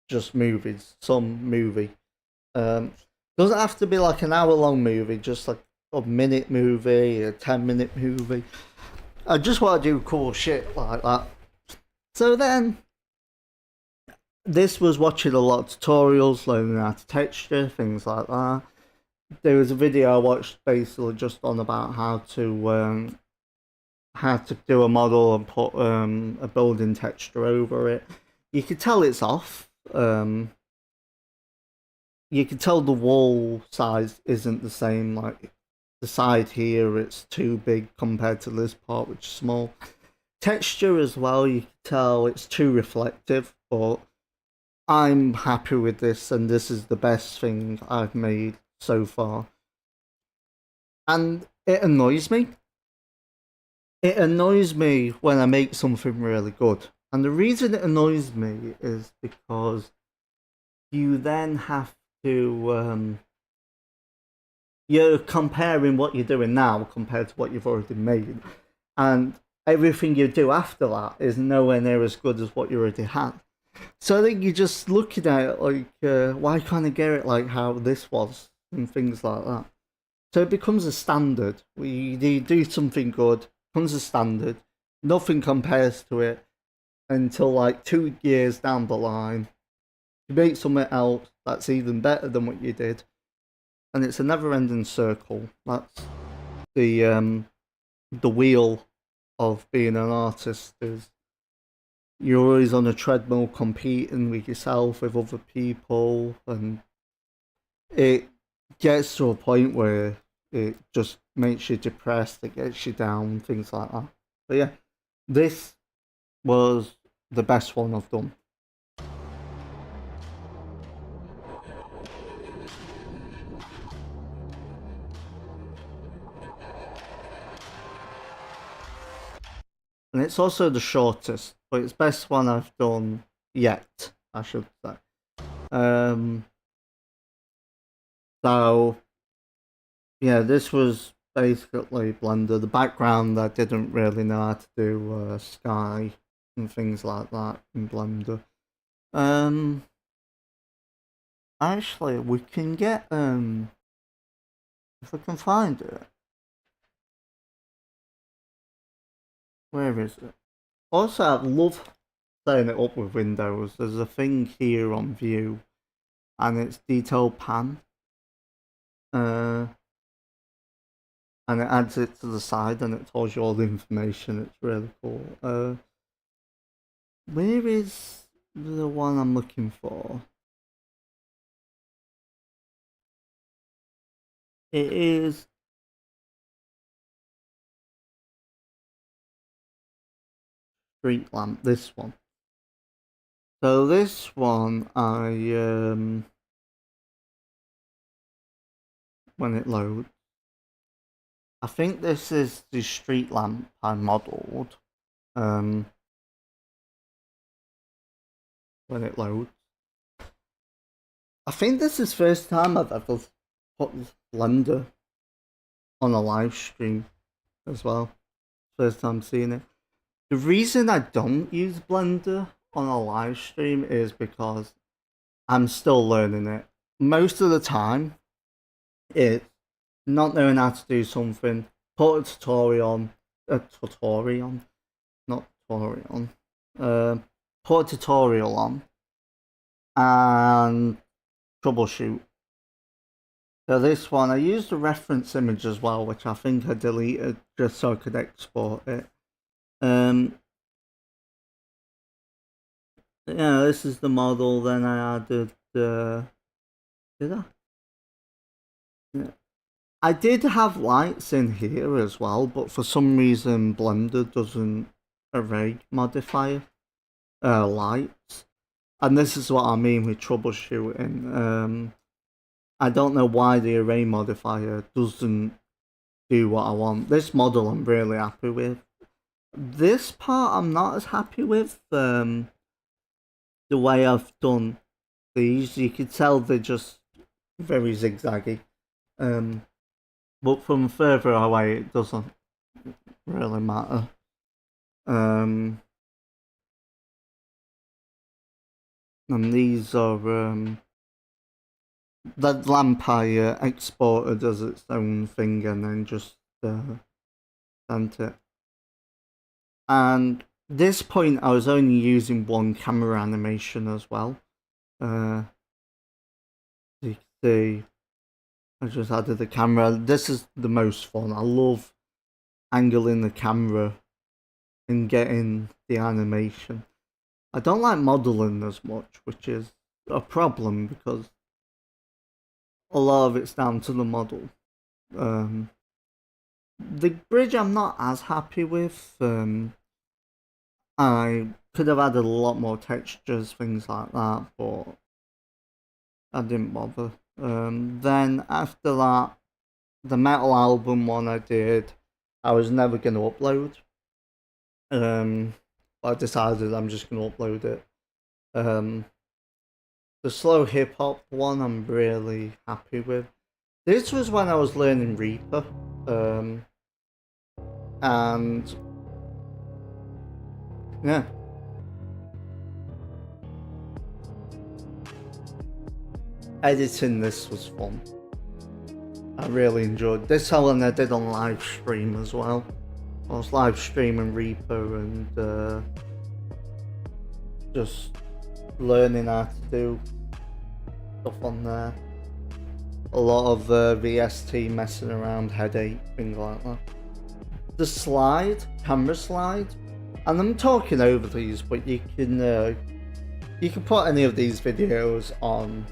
just movies, some movie. Doesn't have to be like an hour-long movie, just like a minute movie, a 10-minute movie. I just want to do cool shit like that. So then, this was watching a lot of tutorials, learning how to texture, things like that. There was a video I watched basically just on about how to do a model and put a building texture over it. You can tell it's off. You can tell the wall size isn't the same. Like the side here, it's too big compared to this part, which is small. Texture as well, you can tell it's too reflective, but I'm happy with this, and this is the best thing I've made so far. And it annoys me. It annoys me when I make something really good. And the reason it annoys me is because you then have to you're comparing what you're doing now compared to what you've already made, and everything you do after that is nowhere near as good as what you already had. So I think you're just looking at it like, why can't I get it like how this was, and things like that. So it becomes a standard. You do something good, becomes a standard, nothing compares to it until like 2 years down the line. You make something else that's even better than what you did, and it's a never-ending circle. That's the wheel of being an artist. Is you're always on a treadmill competing with yourself, with other people, and it gets to a point where it just makes you depressed, it gets you down, things like that. But yeah, this was the best one I've done. And it's also the shortest, but it's the best one I've done yet, I should say. So yeah, this was basically Blender. The background, I didn't really know how to do sky and things like that in Blender. Actually, we can get if I can find it. Where is it? Also, I love setting it up with Windows. There's a thing here on View, and it's Detail Pan. And it adds it to the side, and it tells you all the information. It's really cool. Where is the one I'm looking for? It is street lamp, this one. So this one, when it loads, I think this is the street lamp I modelled. When it loads, I think this is the first time I've ever put Blender on a live stream as well. First time seeing it. The reason I don't use Blender on a live stream is because I'm still learning it. Most of the time, it's not knowing how to do something, put a tutorial on, not tutorial, put a tutorial on, and troubleshoot. So this one, I used a reference image as well, which I think I deleted just so I could export it. Yeah, this is the model. Then I added. Did I? Yeah. I did have lights in here as well, but for some reason Blender doesn't array modifier lights, and this is what I mean with troubleshooting. I don't know why the array modifier doesn't do what I want. This model I'm really happy with. This part I'm not as happy with. The way I've done these, you can tell they're just very zigzaggy. But from further away, it doesn't really matter. And these are the lamp I exported as its own thing and then just sent it. And this point, I was only using one camera animation as well. You can see, I just added the camera. This is the most fun. I love angling the camera and getting the animation. I don't like modeling as much, which is a problem because a lot of it's down to the model. The bridge I'm not as happy with. I could have added a lot more textures, things like that, but I didn't bother. Then after that, the metal album one I did, I was never going to upload. I decided I'm just going to upload it. The slow hip hop one I'm really happy with. This was when I was learning Reaper. And yeah. Editing this was fun. I really enjoyed this one. I did on live stream as well. I was live streaming Reaper and just learning how to do stuff on there. A lot of VST messing around, headache, things like that. The slide, camera slide, and I'm talking over these, but you can put any of these videos on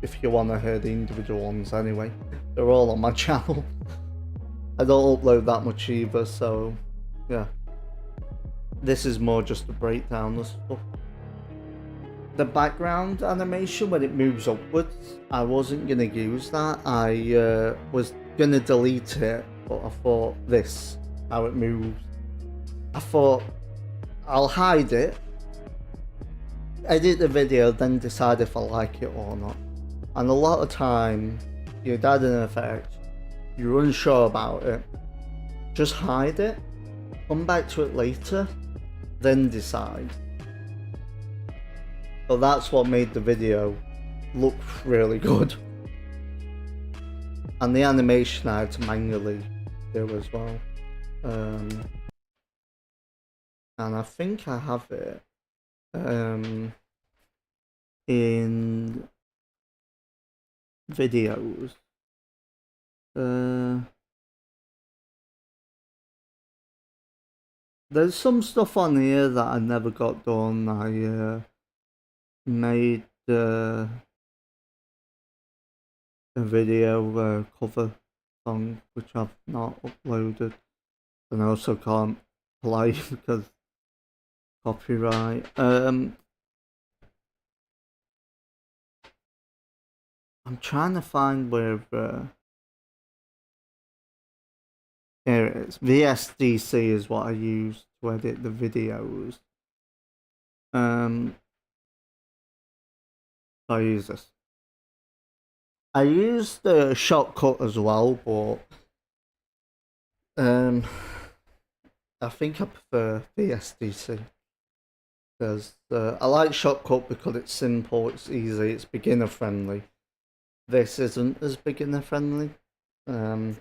if you want to hear the individual ones anyway. They're all on my channel. I don't upload that much either, so yeah. This is more just a breakdown of stuff. The background animation when it moves upwards, I wasn't going to use that. I was going to delete it, but I thought this, how it moves. I thought I'll hide it, edit the video, then decide if I like it or not. And a lot of time, you add an effect, you're unsure about it, just hide it, come back to it later, then decide. So that's what made the video look really good. And the animation I had to manually do as well. And I think I have it in videos. There's some stuff on here that I never got done. I made a video cover song which I've not uploaded, and I also can't play because copyright. I'm trying to find where. Here it is. VSDC is what I use to edit the videos. I use this. I use the shortcut as well, but I think I prefer VSDC because I like shortcut because it's simple, it's easy, it's beginner friendly. This isn't as beginner friendly, and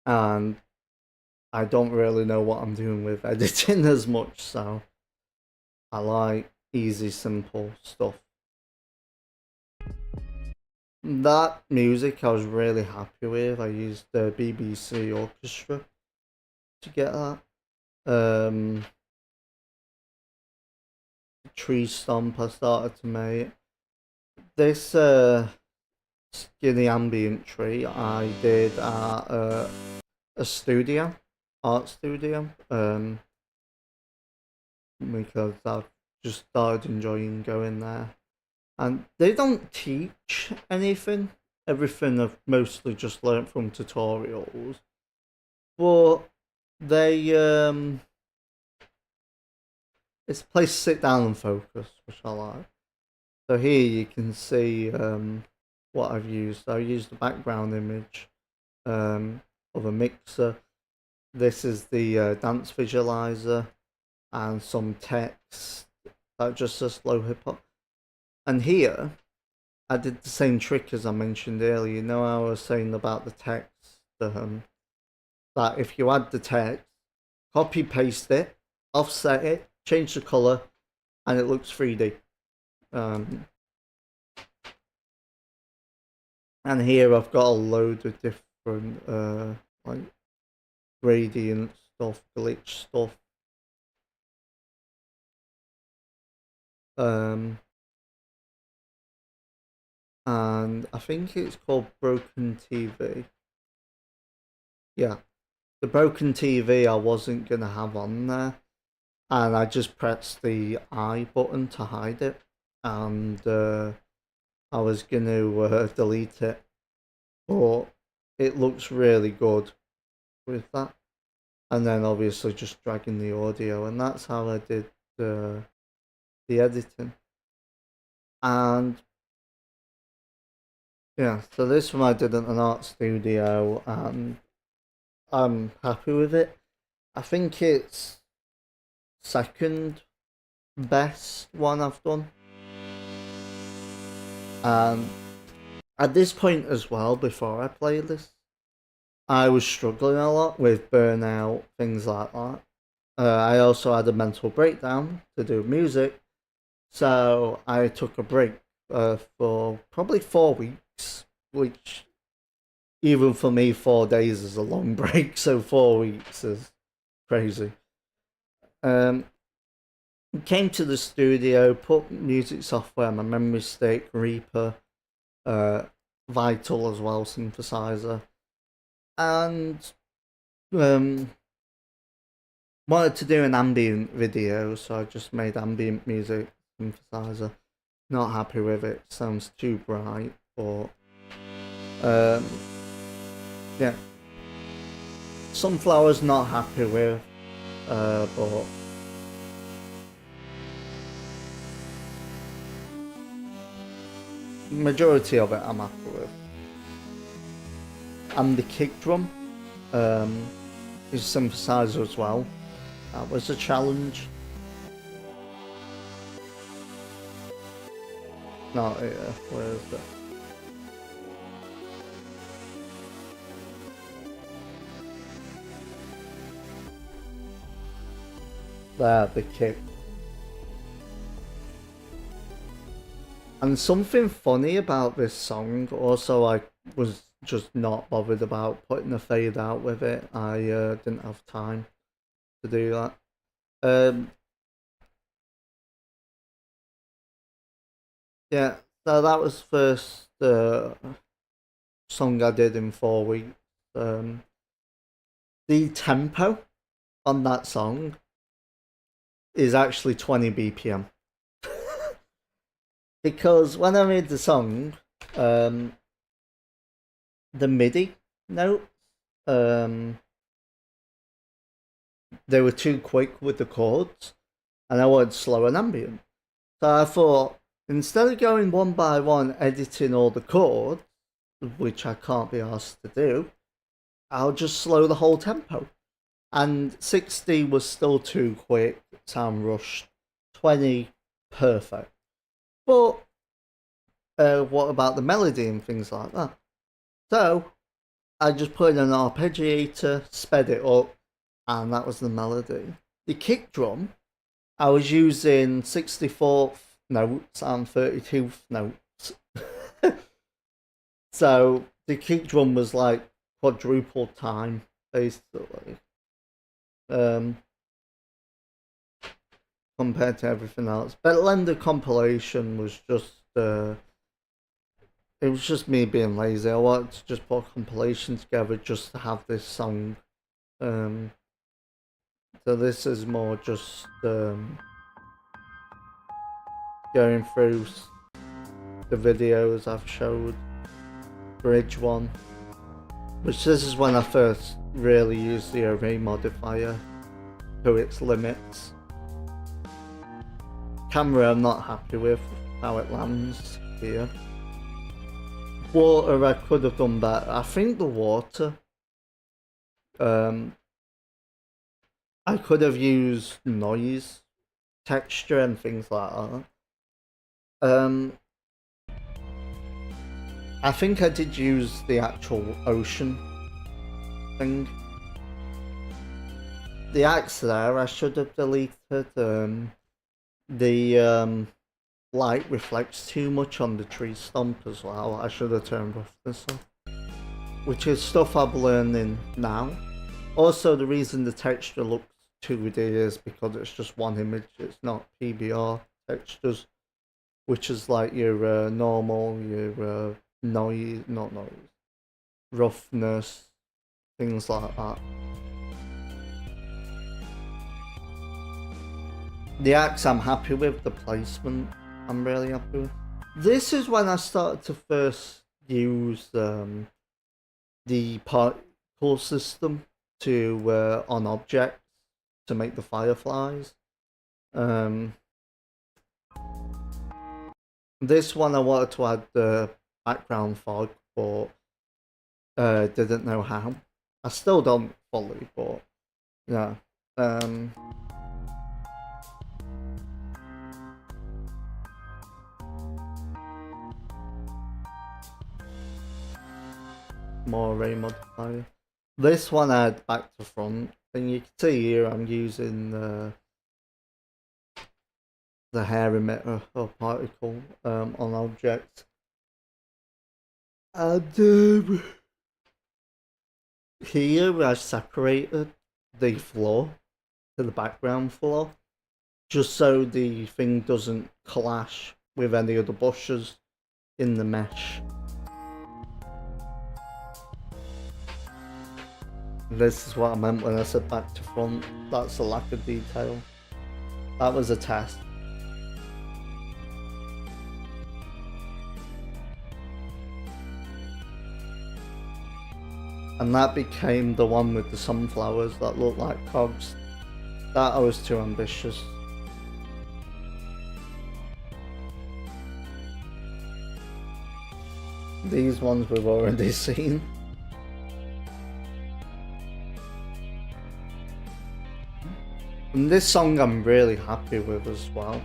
I don't really know what I'm doing with editing as much, so I like easy, simple stuff. That music I was really happy with. I used the BBC Orchestra to get that. Tree Stomp I started to make. This skinny ambient tree I did at a studio, art studio, because I've just started enjoying going there. And they don't teach anything. Everything I've mostly just learnt from tutorials. But they it's a place to sit down and focus, which I like. So here you can see what I've used. I used the background image of a mixer. This is the dance visualizer and some text. That's just a slow hip hop. And here, I did the same trick as I mentioned earlier. You know, I was saying about the text, that if you add the text, copy paste it, offset it, change the color, and it looks 3D. And here I've got a load of different like gradient stuff, glitch stuff. And I think it's called Broken TV. Yeah, the Broken TV I wasn't gonna have on there, and I just pressed the I button to hide it, and I was gonna delete it, but it looks really good with that. And then obviously just dragging the audio, and that's how I did the editing. And yeah, so this one I did at an art studio, and I'm happy with it. I think it's second best one I've done. And at this point as well, before I played this, I was struggling a lot with burnout, things like that. I also had a mental breakdown to do music, so I took a break for probably 4 weeks, which even for me, 4 days is a long break, so 4 weeks is crazy. Came to the studio, put music software, my memory stick, Reaper, Vital as well, synthesizer, and wanted to do an ambient video, so I just made ambient music synthesizer. Not happy with it, sounds too bright, but yeah. Sunflower's not happy with, but majority of it I'm happy with. And the kick drum is synthesizer as well. That was a challenge. Not here, where is it? There, the kick. And something funny about this song, also I was just not bothered about putting a fade out with it. I didn't have time to do that. Yeah, so that was first song I did in 4 weeks. The tempo on that song is actually 20 BPM. Because when I made the song, the MIDI notes, they were too quick with the chords, and I wanted slow and ambient. So I thought, instead of going one by one editing all the chords, which I can't be asked to do, I'll just slow the whole tempo. And 60 was still too quick, sound rushed. 20, perfect. But what about the melody and things like that? So I just put in an arpeggiator, sped it up, and that was the melody. The kick drum, I was using 64th notes and 32th notes. So the kick drum was like quadruple time, basically. Compared to everything else. But Lender compilation was just it was just me being lazy. I wanted to just put a compilation together just to have this song. So this is more just going through the videos I've showed. Bridge one, which this is when I first really used the array modifier to its limits. Camera I'm not happy with how it lands here. Water I could have done better. I think the water I could have used noise, texture and things like that. I think I did use the actual ocean thing. The axe there, I should have deleted. The light reflects too much on the tree stump as well. I should have turned roughness up. Which is stuff I'm learning now. Also, the reason the texture looks 2D is because it's just one image. It's not PBR textures, which is like your normal, your noise, not noise, roughness, things like that. The axe I'm happy with, the placement I'm really happy with. This is when I started to first use the particle system to on objects to make the fireflies. This one I wanted to add the background fog, but didn't know how. I still don't fully, but yeah. More array modifier. This one I had back to front, and you can see here I'm using the hair emitter or particle on objects. And here I separated the floor to the background floor, just so the thing doesn't clash with any of the bushes in the mesh. This is what I meant when I said back to front. That's a lack of detail. That was a test. And that became the one with the sunflowers that looked like cogs. That I was too ambitious. These ones we've already seen. And this song I'm really happy with as well.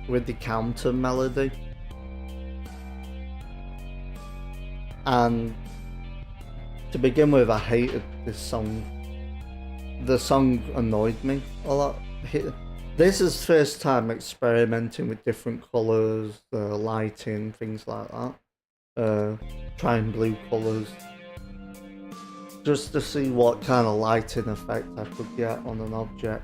With the counter melody. And to begin with, I hated this song. The song annoyed me a lot. This is the first time experimenting with different colours, lighting, things like that. Trying blue colours. Just to see what kind of lighting effect I could get on an object.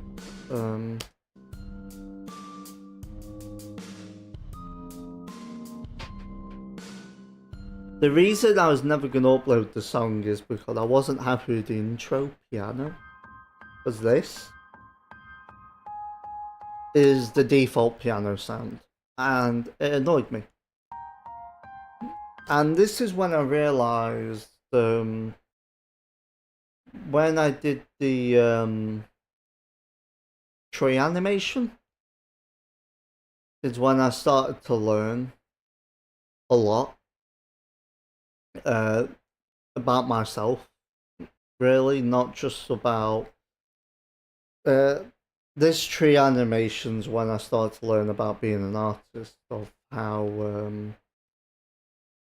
The reason I was never going to upload the song is because I wasn't happy with the intro piano. Because this is the default piano sound. And it annoyed me. And this is when I realised, when I did the tree animation, is when I started to learn a lot about myself, really, not just about this tree animations. When I started to learn about being an artist, of how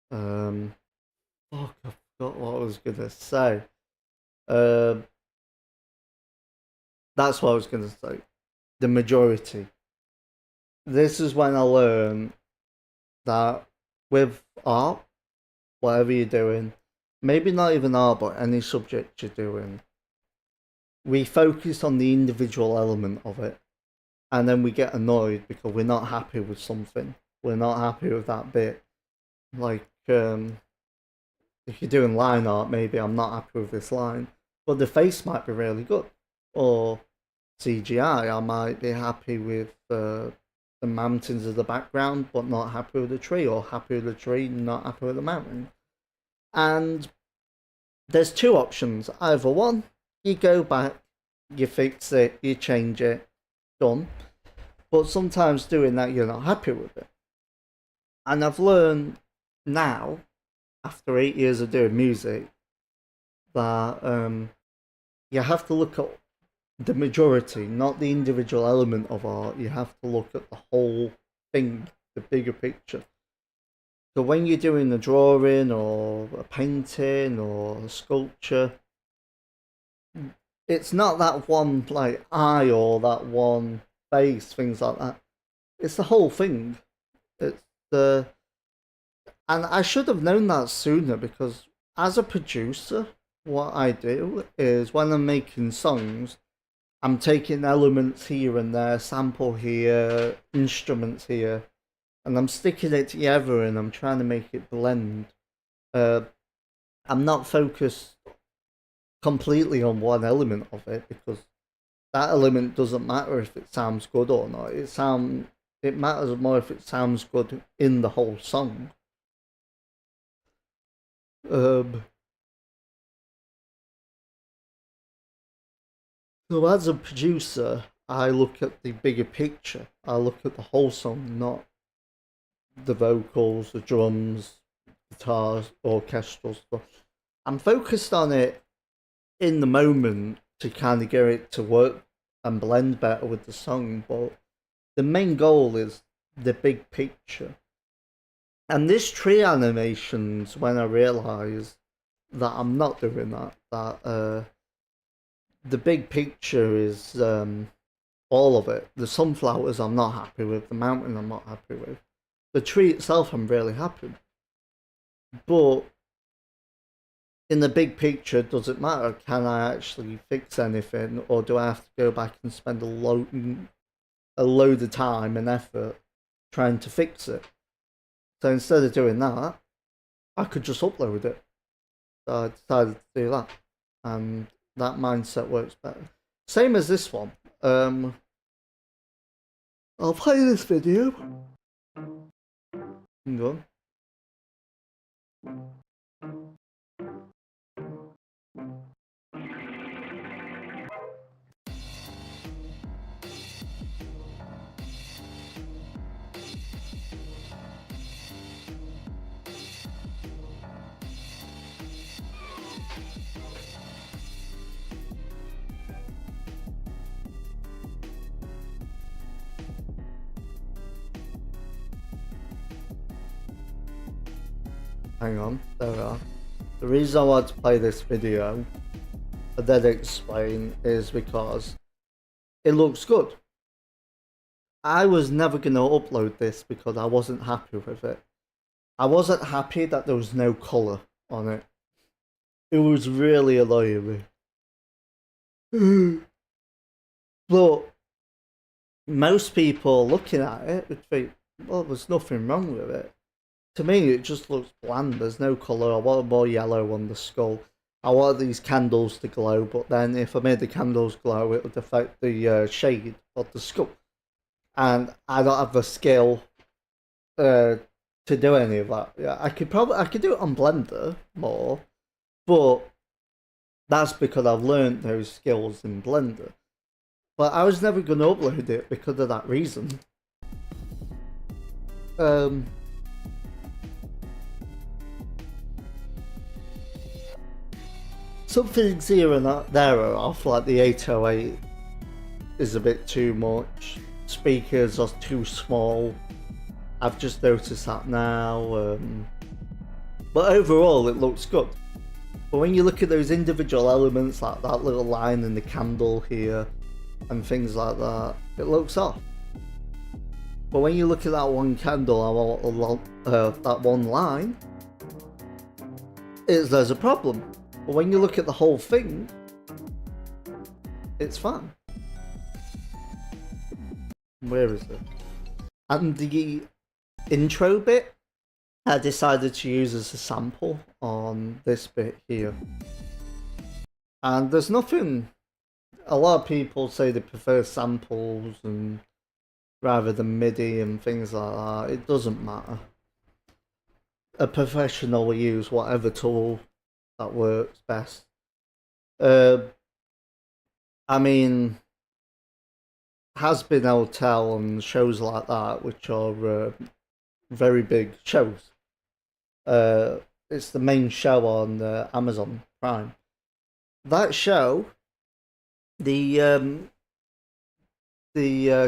fuck, I forgot what I was gonna say. That's what I was gonna say. The majority. This is when I learned that with art, whatever you're doing, maybe not even art, but any subject you're doing, we focus on the individual element of it, and then we get annoyed because we're not happy with something. We're not happy with that bit. Like, if you're doing line art, maybe I'm not happy with this line, but the face might be really good. Or CGI, I might be happy with the mountains of the background, but not happy with the tree, or happy with the tree, not happy with the mountain. And there's two options. Either one, you go back, you fix it, you change it, done. But sometimes doing that, you're not happy with it. And I've learned now, after 8 years of doing music, that you have to look at the majority, not the individual element of art. You have to look at the whole thing, the bigger picture. So when you're doing a drawing or a painting or a sculpture, it's not that one like eye or that one face, things like that. It's the whole thing. It's the and I should have known that sooner, because as a producer, what I do is when I'm making songs, I'm taking elements here and there, sample here, instruments here, and I'm sticking it together and I'm trying to make it blend. I'm not focused completely on one element of it, because that element doesn't matter if it sounds good or not. It matters more if it sounds good in the whole song. So as a producer, I look at the bigger picture. I look at the whole song, not the vocals, the drums, guitars, orchestral stuff. I'm focused on it in the moment to kind of get it to work and blend better with the song, but the main goal is the big picture. And this tree animations, when I realised that I'm not doing that, the big picture is all of it. The sunflowers I'm not happy with, the mountain I'm not happy with. The tree itself I'm really happy with. But in the big picture, does it matter? Can I actually fix anything, or do I have to go back and spend a load of time and effort trying to fix it? So instead of doing that, I could just upload it. So I decided to do that, and that mindset works better. Same as this one. I'll play this video. Hang on. Hang on, there we are. The reason I want to play this video and then explain is because it looks good. I was never going to upload this because I wasn't happy with it. I wasn't happy that there was no colour on it. It was really annoying me. But most people looking at it would think, well, there's nothing wrong with it. to me it just looks bland. There's no colour. I want more yellow on the skull. I want these candles to glow, but then if I made the candles glow, it would affect the shade of the skull, and I don't have the skill to do any of that. Yeah, I could do it on Blender more, but that's because I've learned those skills in Blender. But I was never gonna upload it because of that reason. Um, some things here and there are off, like the 808 is a bit too much. Speakers are too small. I've just noticed that now. But overall, it looks good. But when you look at those individual elements, like that little line in the candle here, and things like that, it looks off. But when you look at that one candle, that one line, there's a problem. But when you look at the whole thing, it's fine. Where is it? And the intro bit, I decided to use as a sample on this bit here. And there's nothing. A lot of people say they prefer samples and rather than MIDI and things like that. It doesn't matter. A professional will use whatever tool that works best. I mean, Has Been Hotel and shows like that, which are very big shows. It's the main show on Amazon Prime. That show, the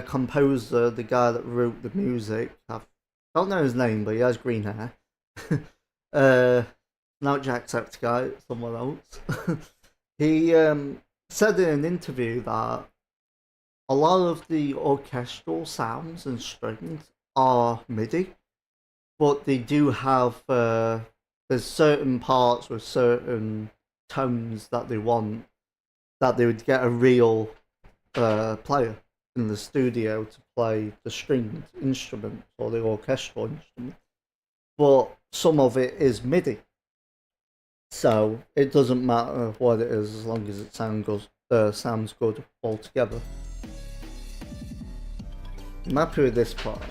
composer, the guy that wrote the music, I don't know his name, but he has green hair. Not Jacksepticeye, someone else. He said in an interview that a lot of the orchestral sounds and strings are MIDI, but they do have there's certain parts with certain tones that they want that they would get a real player in the studio to play the stringed instrument or the orchestral instrument, but some of it is MIDI, so it doesn't matter what it is as long as it sounds good altogether. I'm happy with this part.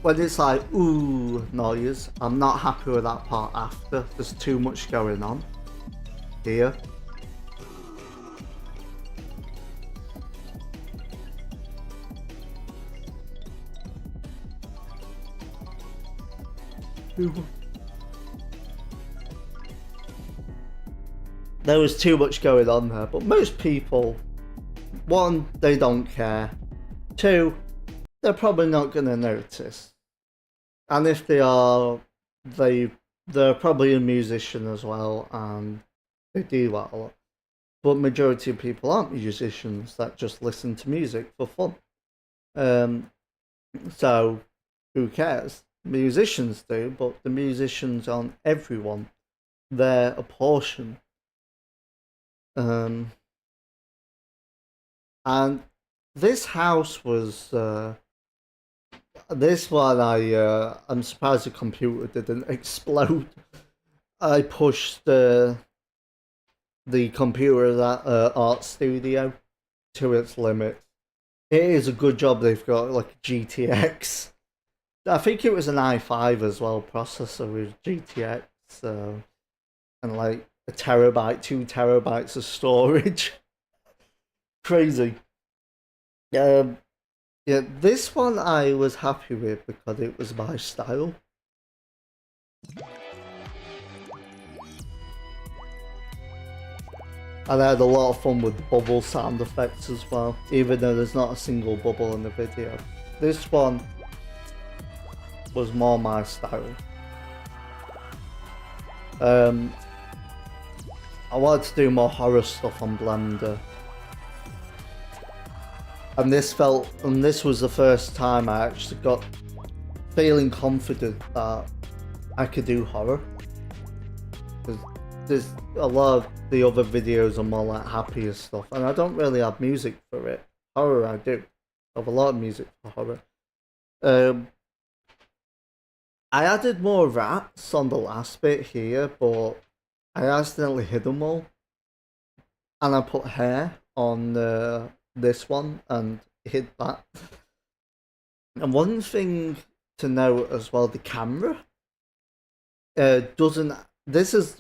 When it's like ooh noise, I'm not happy with that part after. There's too much going on here. There was too much going on there, but most people, one, they don't care. Two, they're probably not going to notice. And if they are, they're probably a musician as well, and they do that a lot. But majority of people aren't musicians that just listen to music for fun. So who cares? Musicians do, but the musicians aren't everyone. They're a portion. And this house was this one. I'm surprised the computer didn't explode. I pushed the computer of that art studio to its limit. It is a good job they've got like a GTX. I think it was an i5 as well processor with GTX, and like a terabyte, 2 terabytes of storage. Crazy. Yeah, this one I was happy with because it was my style. And I had a lot of fun with the bubble sound effects as well, even though there's not a single bubble in the video. This one was more my style. I wanted to do more horror stuff on Blender. And this was the first time I actually got feeling confident that I could do horror. Because there's a lot of the other videos are more like happier stuff, and I don't really have music for it. Horror I do. I have a lot of music for horror. I added more rats on the last bit here, but I accidentally hid them all. And I put hair on this one and hid that. And one thing to note as well, the camera doesn't. This is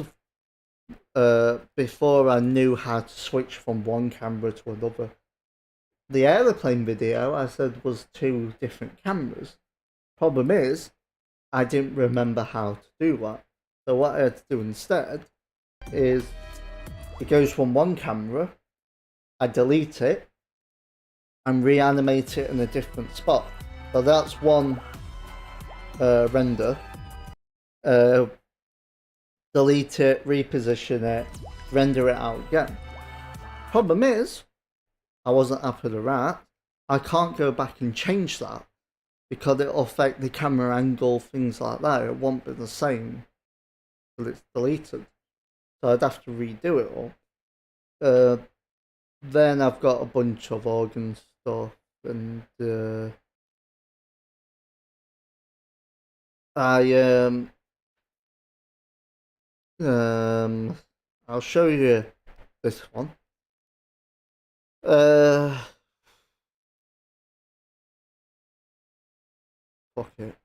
before I knew how to switch from one camera to another. The aeroplane video I said was 2 different cameras. Problem is, I didn't remember how to do that. So what I had to do instead is it goes from one camera, I delete it, and reanimate it in a different spot. So that's one render. Delete it, reposition it, render it out again. Problem is, I wasn't happy with that. I can't go back and change that because it'll affect the camera angle, things like that. It won't be the same until it's deleted. So I'd have to redo it all. Then I've got a bunch of organ stuff and I'll show you this one. Fuck it.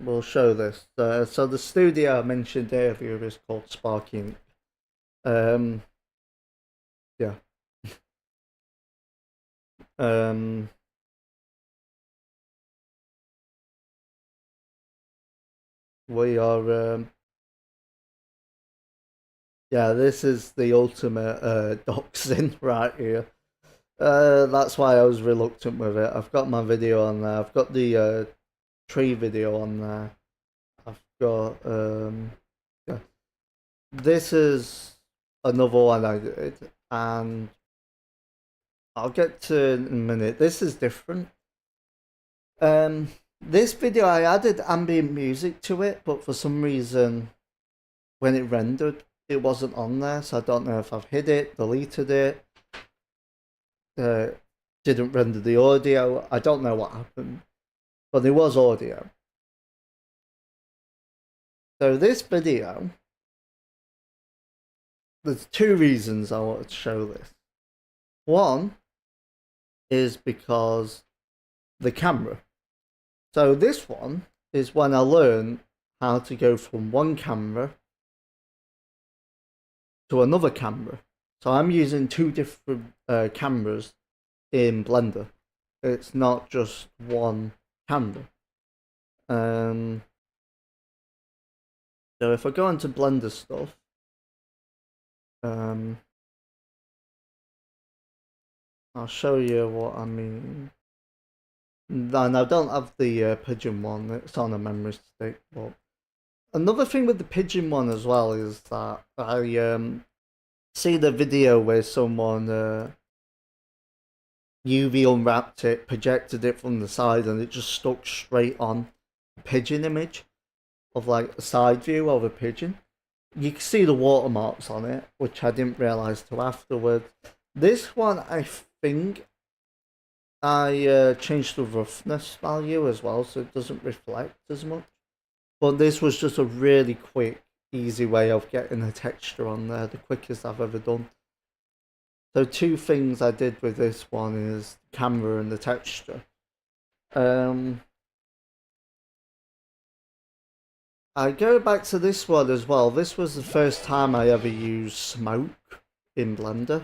We'll show this. So the studio I mentioned earlier is called Sparking. Yeah. We are yeah, this is the ultimate doxing right here. That's why I was reluctant with it. I've got my video on there. I've got the tree video on there. I've got yeah. This is another one I did, and I'll get to it in a minute. This is different. This video I added ambient music to it, but for some reason, when it rendered, it wasn't on there. So I don't know if I've hid it, deleted it, didn't render the audio. I don't know what happened, but there was audio. So this video, there's 2 reasons I wanted to show this. One is because the camera. So this one is when I learned how to go from one camera to another camera. So I'm using 2 different cameras in Blender. It's not just one camera. So if I go into Blender stuff, I'll show you what I mean. And I don't have the pigeon one, it's on a memory stick. But another thing with the pigeon one as well is that I see the video where someone UV unwrapped it, projected it from the side, and it just stuck straight on a pigeon image of like a side view of a pigeon. You can see the watermarks on it, which I didn't realise till afterwards. This one, I think I changed the roughness value as well, so it doesn't reflect as much. But this was just a really quick, easy way of getting a texture on there, the quickest I've ever done. So 2 things I did with this one is the camera and the texture. I go back to this one as well. This was the first time I ever used smoke in Blender.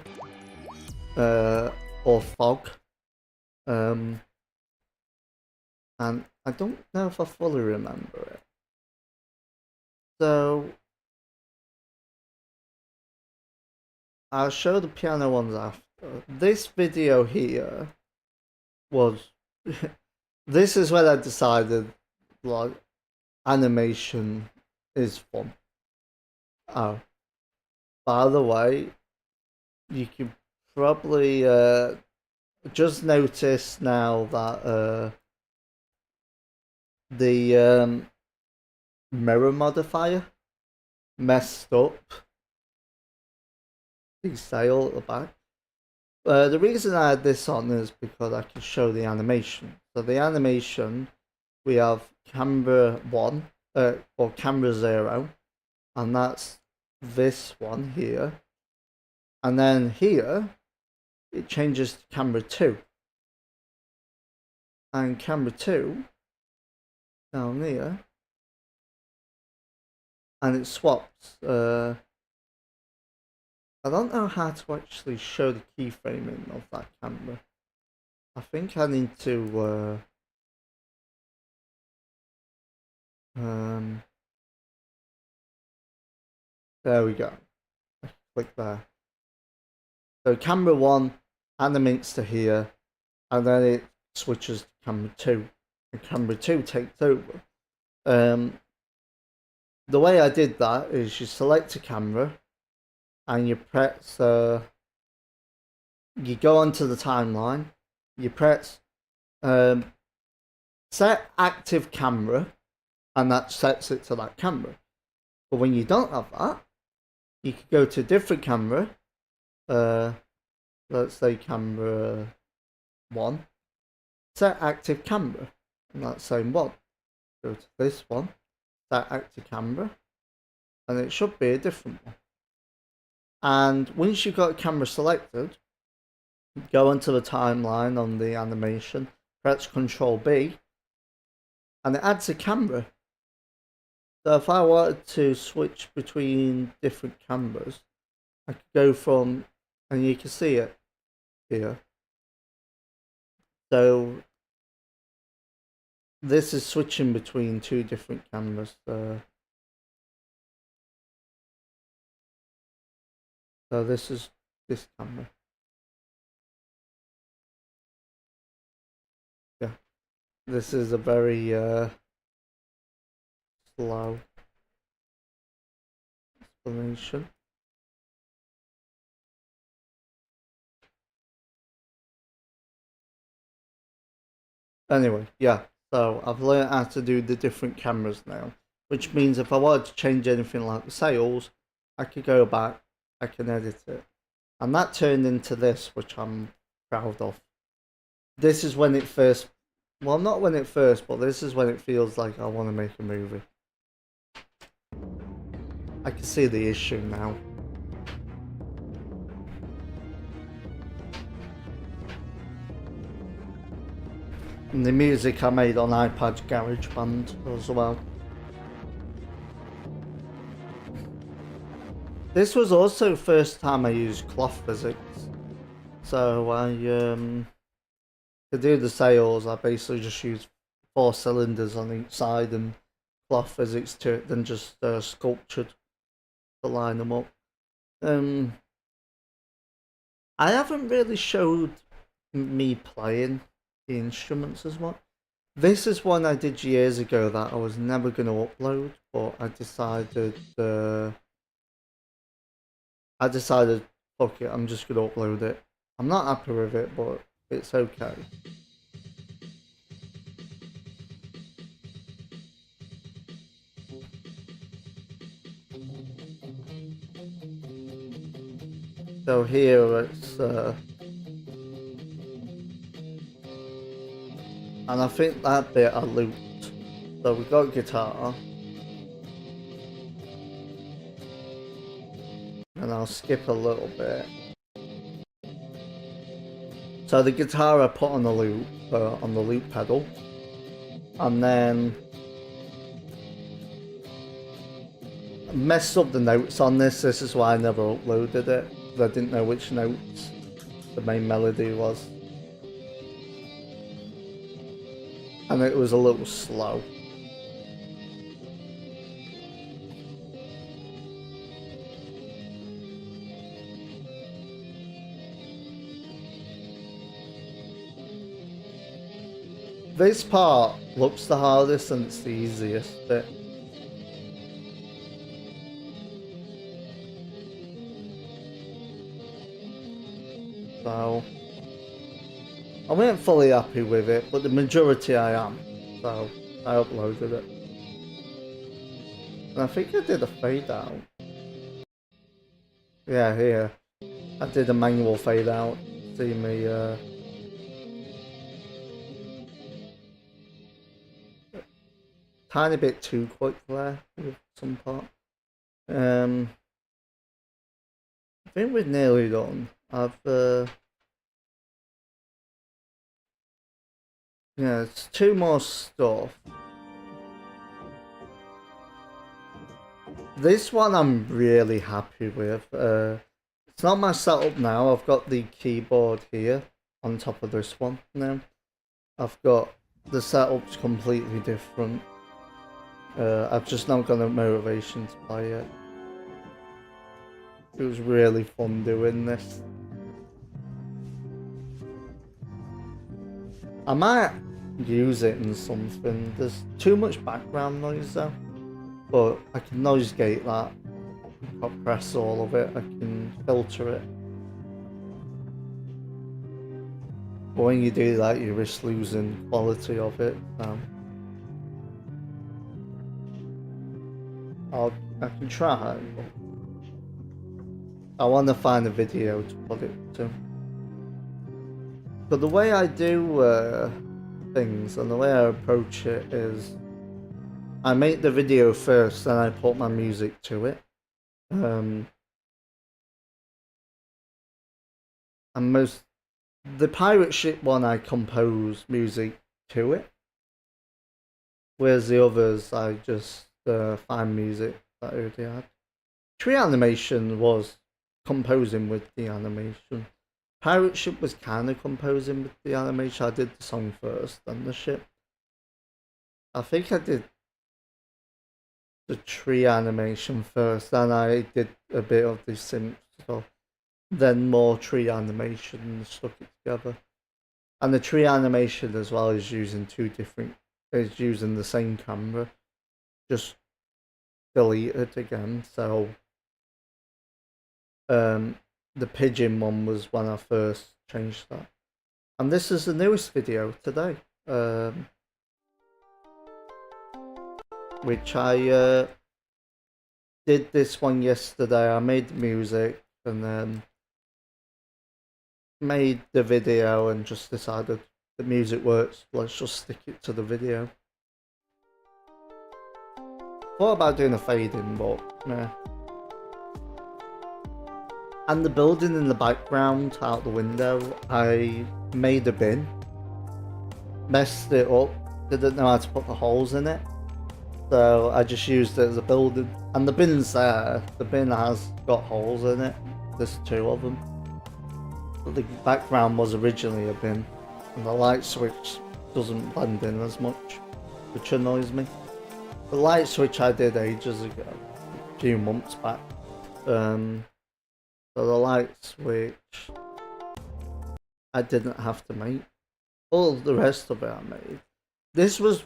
Or fog. And I don't know if I fully remember it. So I'll show the piano ones after. This video here was this is when I decided like animation is fun. Oh, by the way, you can probably just notice now that the mirror modifier messed up the sail at the back. The reason I had this on is because I can show the animation. So the animation, we have camera 1 or camera 0, and that's this one here. And then here, it changes to camera 2. And camera 2, down here, and it swaps. I don't know how to actually show the keyframing of that camera. I think I need to there we go. Click there. So camera 1 animates to here, and then it switches to camera 2, and camera 2 takes over. The way I did that is you select a camera, and you press, you go onto the timeline, you press set active camera, and that sets it to that camera. But when you don't have that, you could go to a different camera, let's say camera 1, set active camera, and that same one. Go to this one, set active camera, and it should be a different one. And once you've got a camera selected, go into the timeline on the animation, press Ctrl B, and it adds a camera. So if I wanted to switch between different cameras, I could go from, and you can see it here. So this is switching between 2 different cameras. So this is this camera. Yeah, this is a very slow explanation. Anyway, yeah, so I've learned how to do the different cameras now, which means if I wanted to change anything like the sails, I could go back, I can edit it. And that turned into this, which I'm proud of. This is when it first, well, not when it first, but this is when it feels like I want to make a movie. I can see the issue now. And the music I made on iPad GarageBand as well. This was also the first time I used cloth physics. So I to do the sails, I basically just used 4 cylinders on each side and cloth physics to it, then just sculptured to line them up. I haven't really showed me playing the instruments as much. This is one I did years ago that I was never going to upload, but I decided fuck it, I'm just going to upload it. I'm not happy with it, but it's okay. So here it's and I think that bit I looped. So we got guitar. And I'll skip a little bit. So the guitar I put on the loop pedal. And then I messed up the notes on this. This is why I never uploaded it. I didn't know which notes the main melody was. And it was a little slow. This part looks the hardest and it's the easiest bit. So I wasn't fully happy with it, but the majority I am. So I uploaded it. And I think I did a fade out. Yeah, here. I did a manual fade out. See me tiny bit too quick there with some part. I think we're nearly done. Yeah, it's two more stuff. This one I'm really happy with. It's not my setup now. I've got the keyboard here on top of this one now. I've got the setup's completely different. I've just not got a motivation to play it. It was really fun doing this. I might use it in something. There's too much background noise though. But I can noise gate that. I'll press all of it. I can filter it. But when you do that, you risk losing quality of it. So I can try, but I want to find a video to put it to. But the way I do things and the way I approach it is, I make the video first, then I put my music to it. And the pirate ship one, I compose music to it, whereas the others I just find music that I already had. Tree animation was composing with the animation. Pirate ship was kind of composing with the animation. I did the song first, then the ship. I think I did the tree animation first, then I did a bit of the synth stuff, then more tree animation and stuck it together. And the tree animation as well is using is using the same camera, just deleted again. So the pigeon one was when I first changed that. And this is the newest video today. Which I did this one yesterday. I made the music and then made the video and just decided the music works, let's just stick it to the video. Thought about doing a fade in, but yeah. And the building in the background out the window, I made a bin, messed it up, didn't know how to put the holes in it. So I just used it as a building. And the bin's there. The bin has got holes in it. There's two of them. But the background was originally a bin. And the light switch doesn't blend in as much, which annoys me. The light switch I did ages ago, a few months back. So the light switch I didn't have to make. All the rest of it I made. This was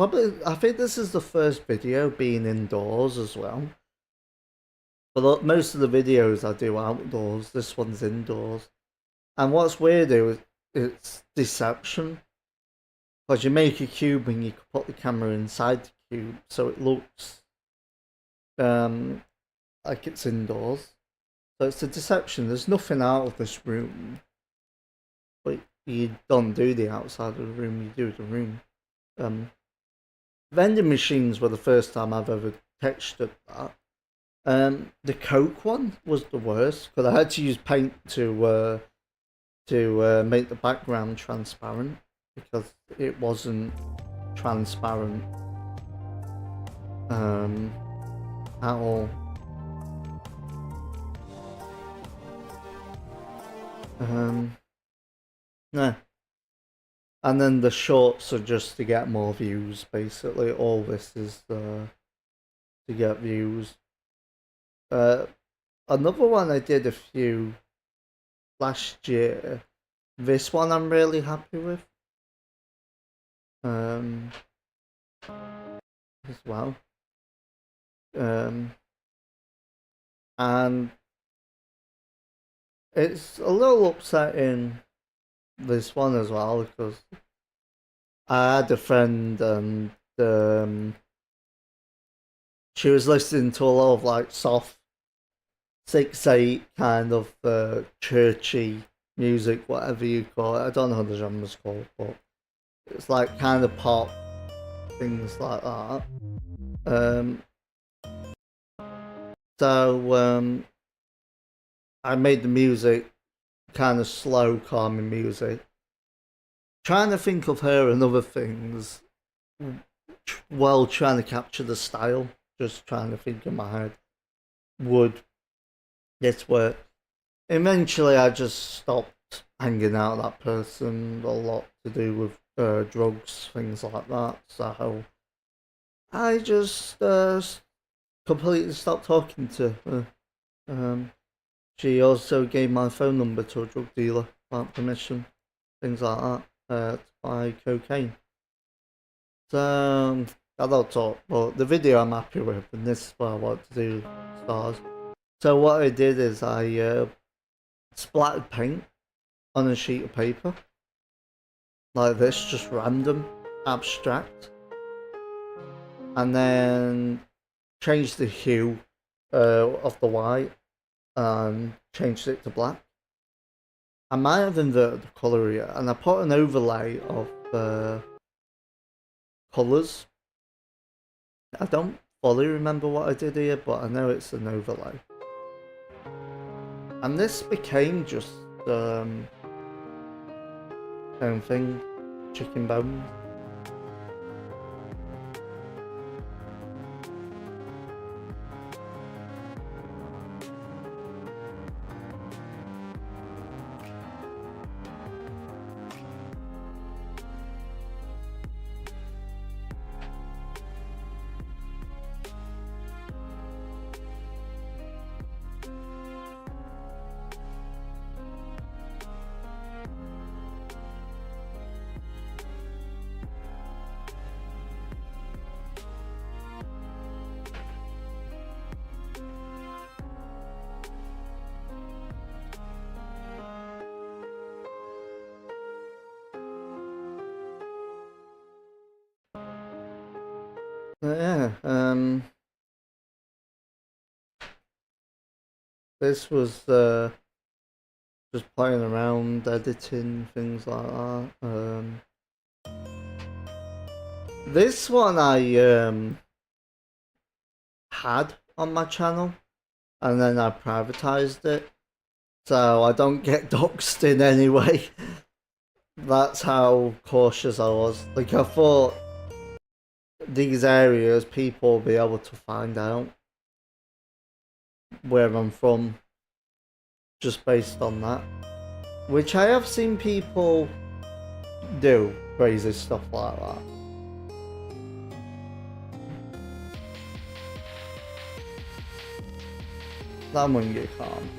I think this is the first video being indoors as well. But most of the videos I do outdoors, this one's indoors. And what's weird is it's deception. Because you make a cube and you can put the camera inside the cube, so it looks like it's indoors. So it's a deception. There's nothing out of this room. But you don't do the outside of the room, you do the room. Vending machines were the first time I've ever textured that. The Coke one was the worst because I had to use paint to make the background transparent because it wasn't transparent at all. No. And then the shorts are just to get more views, basically. All this is to get views. Another one I did a few last year. This one I'm really happy with. As well. And it's a little upsetting, this one as well, because I had a friend and she was listening to a lot of like soft 6/8 kind of churchy music, whatever you call it. I don't know what the genre's called, but it's like kind of pop things like that. So I made the music kind of slow, calming music. Trying to think of her and other things while trying to capture the style. Just trying to think in my head, would this work? Eventually, I just stopped hanging out with that person. A lot to do with drugs, things like that. So I just completely stopped talking to her. She also gave my phone number to a drug dealer without permission, things like that, to buy cocaine. So I don't talk, but the video I'm happy with, and this is what I want to do, stars. So what I did is I splattered paint on a sheet of paper, like this, just random, abstract, and then changed the hue of the white and changed it to black. I might have inverted the colour here, and I put an overlay of colours. I don't fully remember what I did here, but I know it's an overlay. And this became just same thing, chicken bones. Yeah, this was just playing around, editing, things like that. This one I had on my channel, and then I privatized it, so I don't get doxed in any way. That's how cautious I was. Like, I thought these areas, people will be able to find out where I'm from just based on that. Which I have seen people do crazy stuff like that. That one you can't.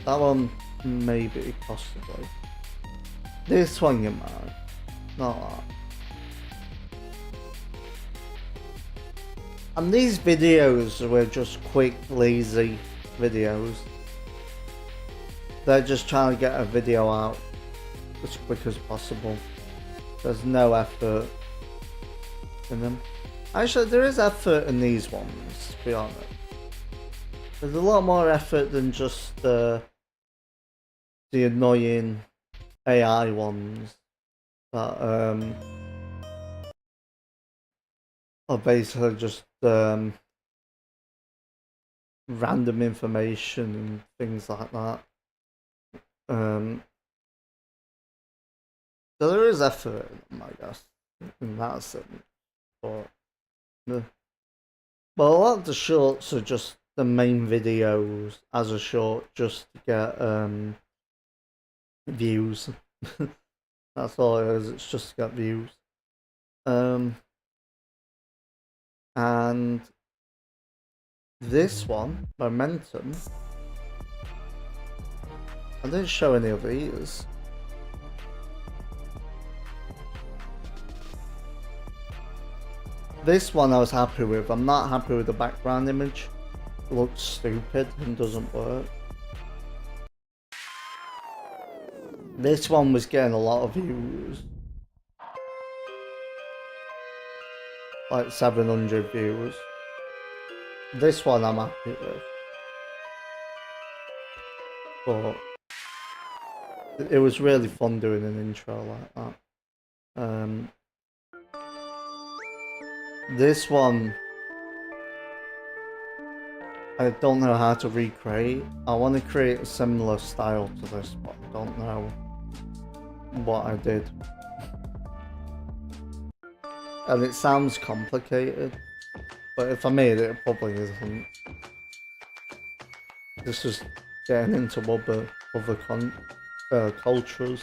That one maybe, possibly. This one you might. Not that. And these videos were just quick, lazy videos. They're just trying to get a video out as quick as possible. There's no effort in them. Actually, there is effort in these ones, to be honest. There's a lot more effort than just the annoying AI ones that are basically just random information and things like that. So there is effort in them, I guess, in that sense. But a lot of the shorts are just the main videos as a short, just to get views. That's all it is. It's just to get views. And this one, Momentum, I didn't show any of these. This one I was happy with. I'm not happy with the background image. It looks stupid and doesn't work. This one was getting a lot of views. Like 700 views. This one I'm happy with. But it was really fun doing an intro like that. This one, I don't know how to recreate. I want to create a similar style to this, but I don't know what I did. And it sounds complicated, but if I made it, it probably isn't. This is getting into other cultures.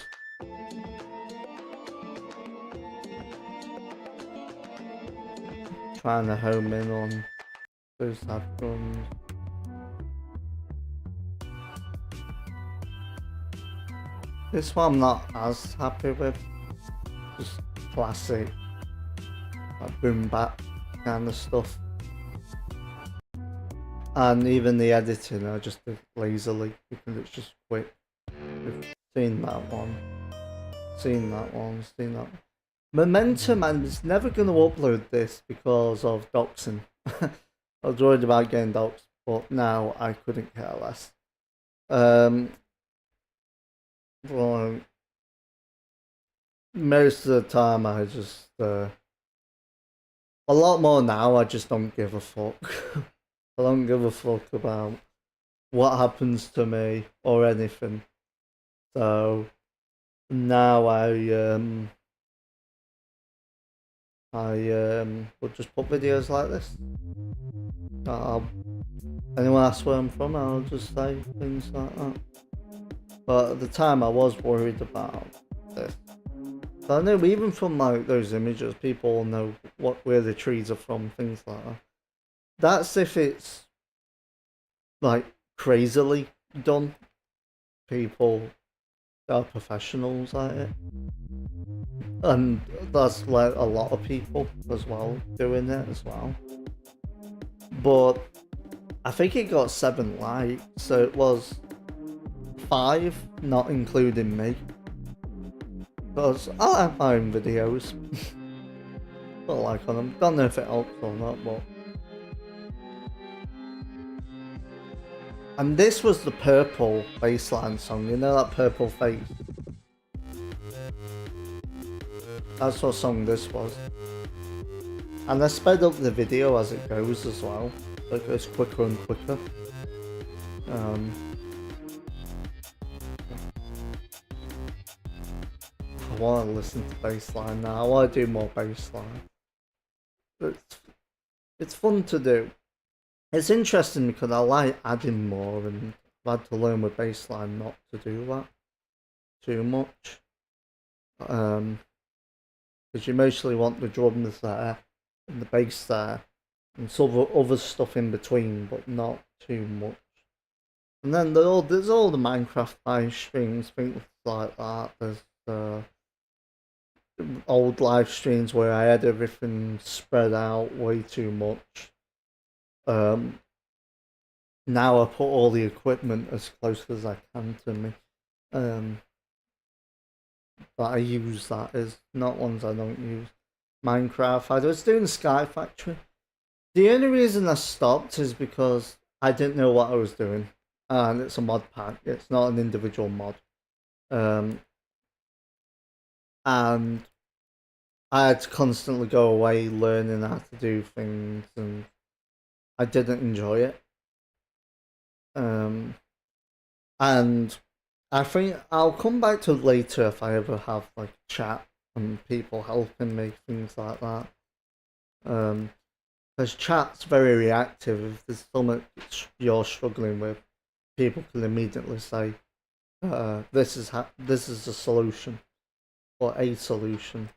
Trying to home in on those headphones. This one I'm not as happy with. Just classic, like boom bap kind of stuff. And even the editing, I just did lazily because it's just quick. We've seen that one. Seen that one. Seen that one. Momentum, and it's never going to upload this because of doxing. I was worried about getting doxed, but now I couldn't care less. Well, most of the time I just a lot more now. I just don't give a fuck. I don't give a fuck about what happens to me or anything. So now I will just put videos like this. Anyone asks where I'm from, I'll just say things like that. But at the time, I was worried about this. So I know even from like those images, people know where the trees are from, things like that. That's if it's like crazily done. People are professionals at it. And that's like a lot of people as well doing it as well. But I think it got 7 likes, so it was 5, not including me. Because I like my own videos. Don't like on them. Don't know if it helps or not, but. And this was the purple bassline song, you know that purple face? That's what song this was. And I sped up the video as it goes as well. It goes quicker and quicker. I want to listen to bassline now. I want to do more bassline. It's fun to do. It's interesting because I like adding more, and I've had to learn with bassline not to do that too much. Because you mostly want the drums there and the bass there and some other stuff in between, but not too much. And then there's all the Minecraft live streams, things like that. There's old live streams where I had everything spread out way too much. Now I put all the equipment as close as I can to me. But I use that as not ones I don't use. Minecraft. I was doing Sky Factory. The only reason I stopped is because I didn't know what I was doing. And it's a mod pack. It's not an individual mod. And I had to constantly go away learning how to do things, and I didn't enjoy it. And I think I'll come back to it later if I ever have like chat and people helping me, things like that. Because chat's very reactive. If there's something you're struggling with, people can immediately say, "This is the solution," or a solution.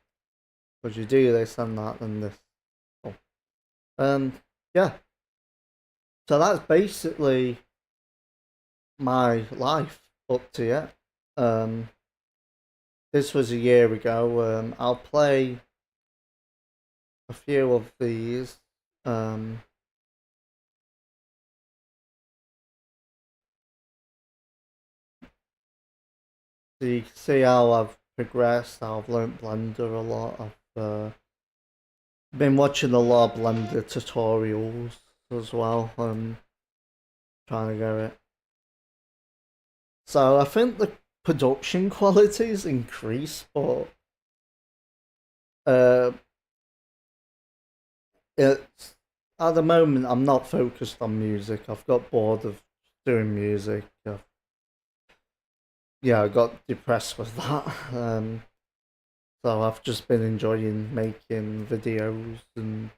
Because you do this and that and this. Oh. Yeah. So that's basically my life up to yet. This was a year ago. I'll play a few of these. So you can see how I've progressed, how I've learnt Blender a lot. I've been watching a lot of Blender tutorials as well. Trying to get it. So I think the production quality's increased, but it's at the moment I'm not focused on music. I've got bored of doing music. Yeah, I got depressed with that. So I've just been enjoying making videos and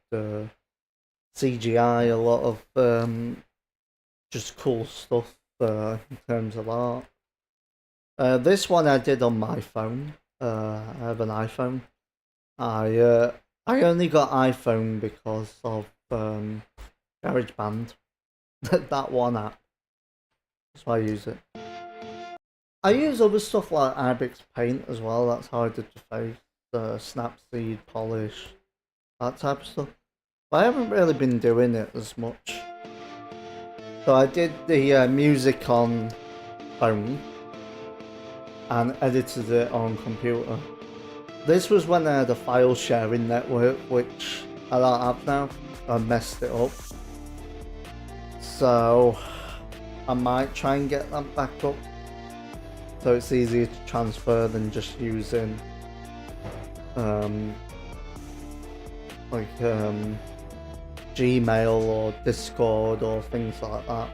CGI, a lot of just cool stuff in terms of art. This one I did on my phone. I have an iPhone. I only got iPhone because of GarageBand. That one app. That's why I use it. I use other stuff like Ibix Paint as well. That's how I did the face, Snapseed, Polish, that type of stuff. But I haven't really been doing it as much. So I did the music on phone and edited it on computer. This was when I had a file sharing network, which I don't have now. I messed it up. So I might try and get that back up, so it's easier to transfer than just using Gmail or Discord or things like that.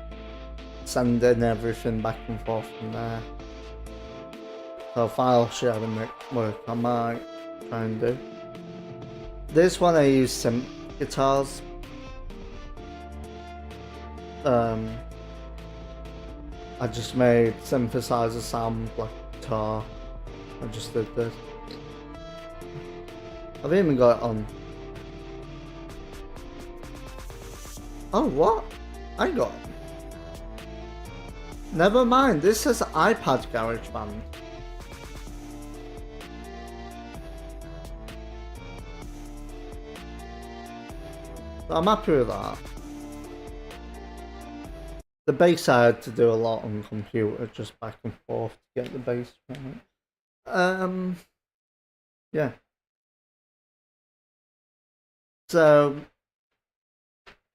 Sending everything back and forth from there. So file sharing network I might try and do. This one I use synth guitars. I just made synthesizer sound like guitar. I just did this. I've even got it on. Oh, what? I got it. Never mind, this says iPad GarageBand. So I'm happy with that. The bass I had to do a lot on computer, just back and forth to get the bass right. Yeah. So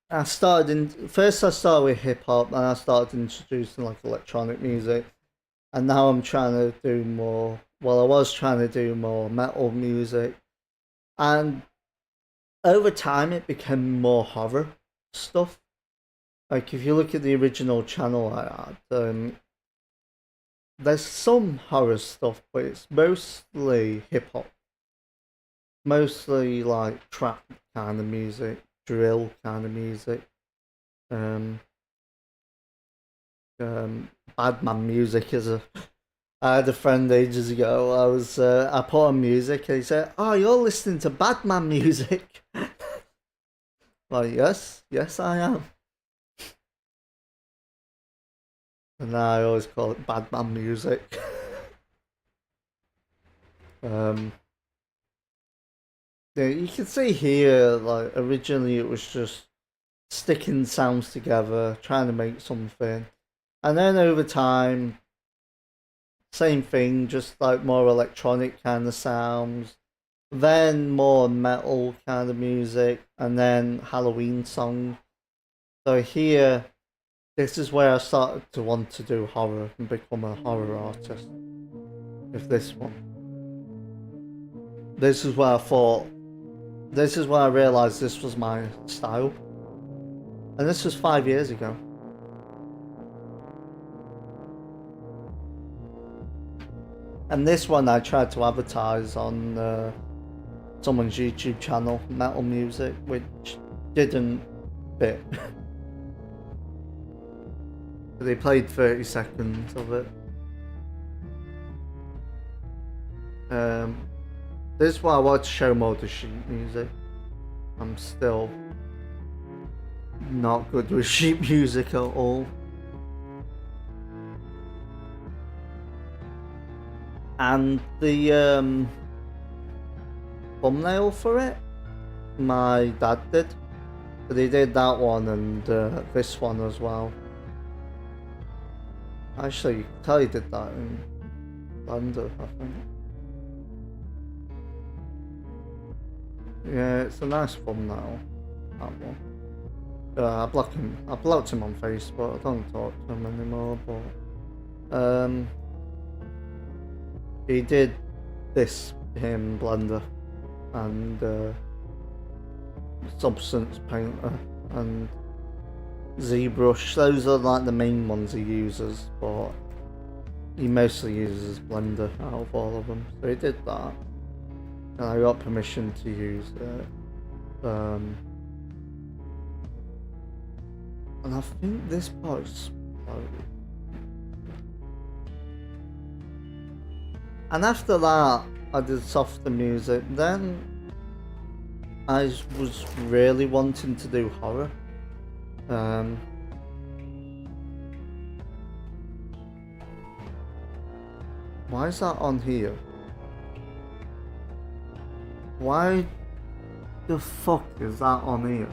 I started with hip hop, and I started introducing like electronic music, and now I'm trying to do more. Well, I was trying to do more metal music, and over time it became more horror stuff. Like if you look at the original channel I had, there's some horror stuff, but it's mostly hip hop, mostly like trap kind of music, drill kind of music, Badman music is a. I had a friend ages ago. I put on music and he said, "Oh, you're listening to Badman music." Like, yes, I am. And now I always call it Badman music. Yeah, you can see here, like originally it was just sticking sounds together, trying to make something, and then over time, same thing, just like more electronic kind of sounds, then more metal kind of music, and then Halloween songs. So here, this is where I started to want to do horror and become a horror artist. With this one, this is where I thought. This is when I realised this was my style. And this was 5 years ago. And this one I tried to advertise on someone's YouTube channel, Metal Music, which didn't fit. They played 30 seconds of it. This is why I want to show more the sheet music. I'm still not good with sheet music at all. And the thumbnail for it, my dad did. But he did that one and this one as well. Actually, you can tell he did that in Blender, I think. Yeah, it's a nice thumbnail, that one. I blocked him on Facebook. I don't talk to him anymore, but he did this in Blender, and Substance Painter and ZBrush. Those are like the main ones he uses, but he mostly uses Blender out of all of them. So he did that, and I got permission to use it. And I think this part's slow. And after that, I did softer music. Then I was really wanting to do horror. Why is that on here? Why the fuck is that on here?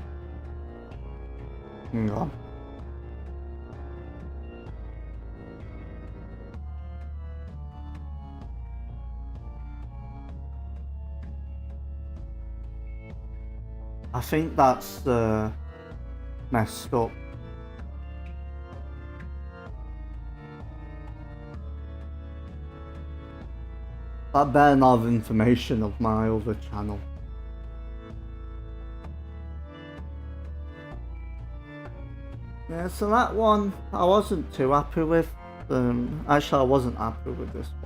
Hang on. I think that's messed up. That better not have information of my other channel. Yeah, so that one I wasn't too happy with. Actually, I wasn't happy with this one.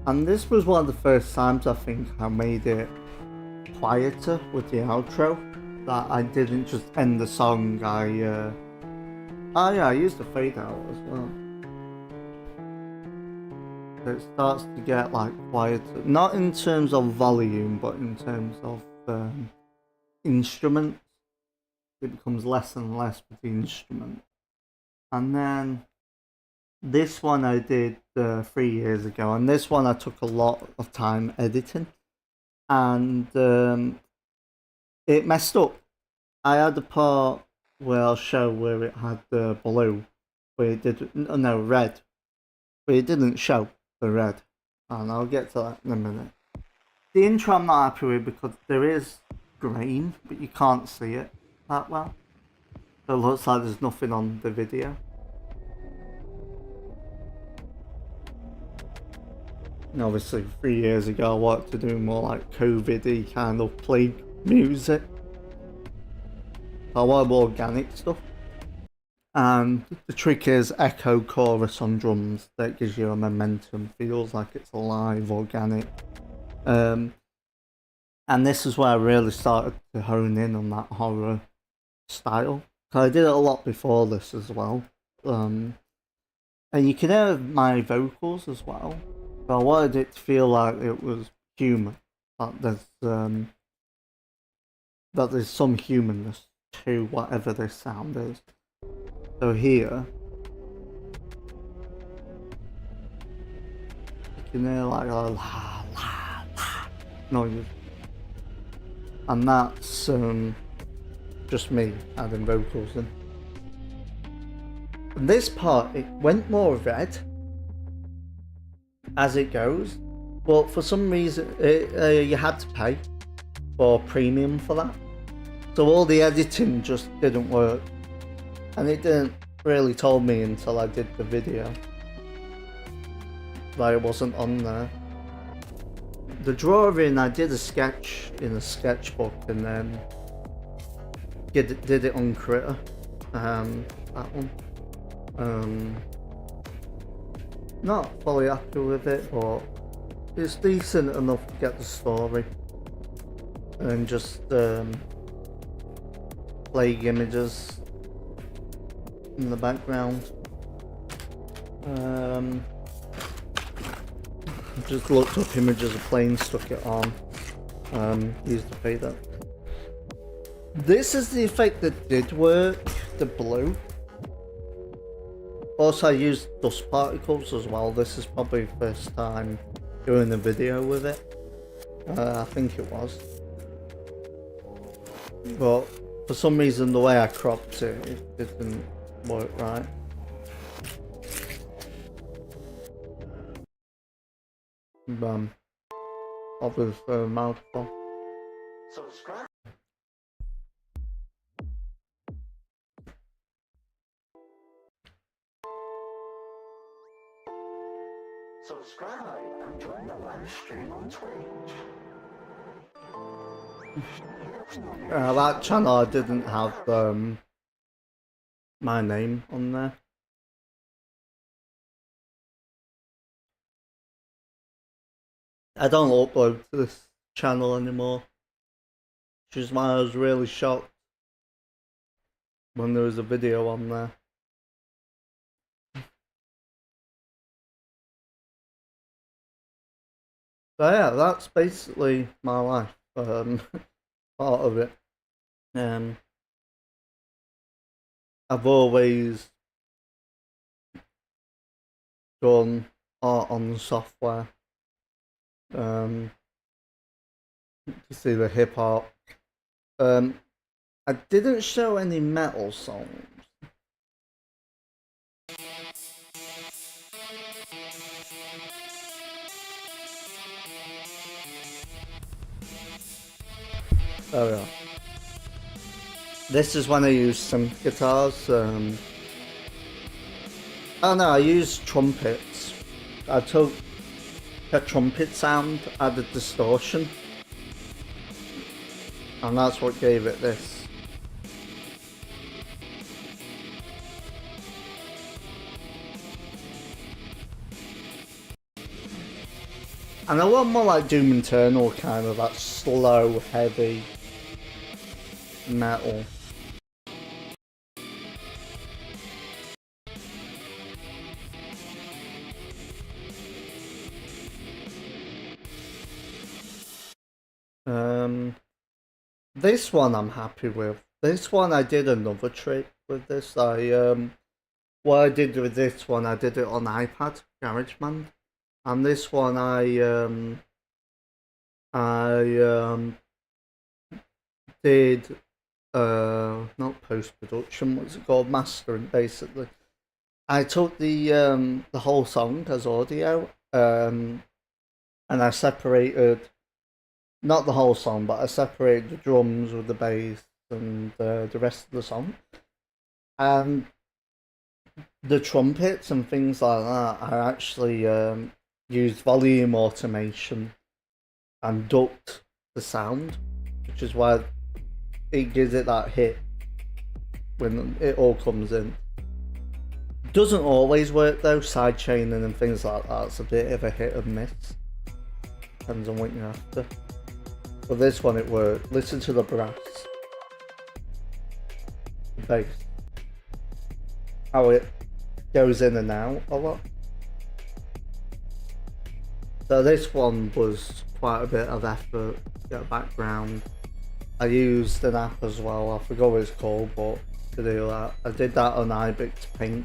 And this was one of the first times I think I made it quieter with the outro. That I didn't just end the song, oh yeah, I used the fade out as well. It starts to get like quieter, not in terms of volume, but in terms of instruments. It becomes less and less with the instrument. And then this one I did 3 years ago, and this one I took a lot of time editing, and it messed up. I had the part where I'll show where it had the blue, where it did no red, but it didn't show the red, and I'll get to that in a minute. The intro I'm not happy with because there is grain, but you can't see it that well. So it looks like there's nothing on the video. And obviously 3 years ago I wanted to do more like COVID-y kind of plague music. I want more organic stuff. And the trick is echo chorus on drums. That gives you a momentum, feels like it's alive, organic. And this is where I really started to hone in on that horror style. Cause I did it a lot before this as well. And you can hear my vocals as well. But I wanted it to feel like it was human. That there's some humanness to whatever this sound is. So here, you can hear like a la la la noise, and that's just me adding vocals in. And this part, it went more red as it goes, but for some reason you had to pay for premium for that. So all the editing just didn't work. And it didn't really tell me until I did the video that it wasn't on there. The drawing, I did a sketch in a sketchbook and then did it on Critter. That one. Not fully happy with it, but it's decent enough to get the story. And just plague images in the background. Just looked up images of planes, stuck it on. Used the fader. This is the effect that did work, the blue. Also, I used dust particles as well. This is probably the first time doing a video with it. I think it was. But for some reason, the way I cropped it, it didn't work right. Obviously, mouthful. Subscribe. Subscribe and join the live stream on Twitch. That channel I didn't have my name on there. I don't upload to this channel anymore, which is why I was really shocked when there was a video on there. So yeah, that's basically my life. Part of it. I've always done art on software. You see the hip hop. I didn't show any metal songs. Oh yeah. This is when I use some guitars. Oh no, I used trumpets. I took a trumpet sound, added distortion, and that's what gave it this. And a lot more like Doom Eternal, kind of that slow, heavy metal. This one I'm happy with. This one I did another trick with this. What I did with this one, I did it on iPad, GarageBand, and this one I did not post production. What's it called? Mastering, basically. I took the whole song as audio, and I separated. Not the whole song, but I separated the drums with the bass and the rest of the song. And the trumpets and things like that, I actually used volume automation and ducked the sound, which is why it gives it that hit when it all comes in. Doesn't always work though, sidechaining and things like that's a bit of a hit and miss. Depends on what you're after. For this one it worked. Listen to the brass. The bass. How it goes in and out a lot. So this one was quite a bit of effort, get a background. I used an app as well, I forgot what it's called, but to do that. I did that on iBix Paint.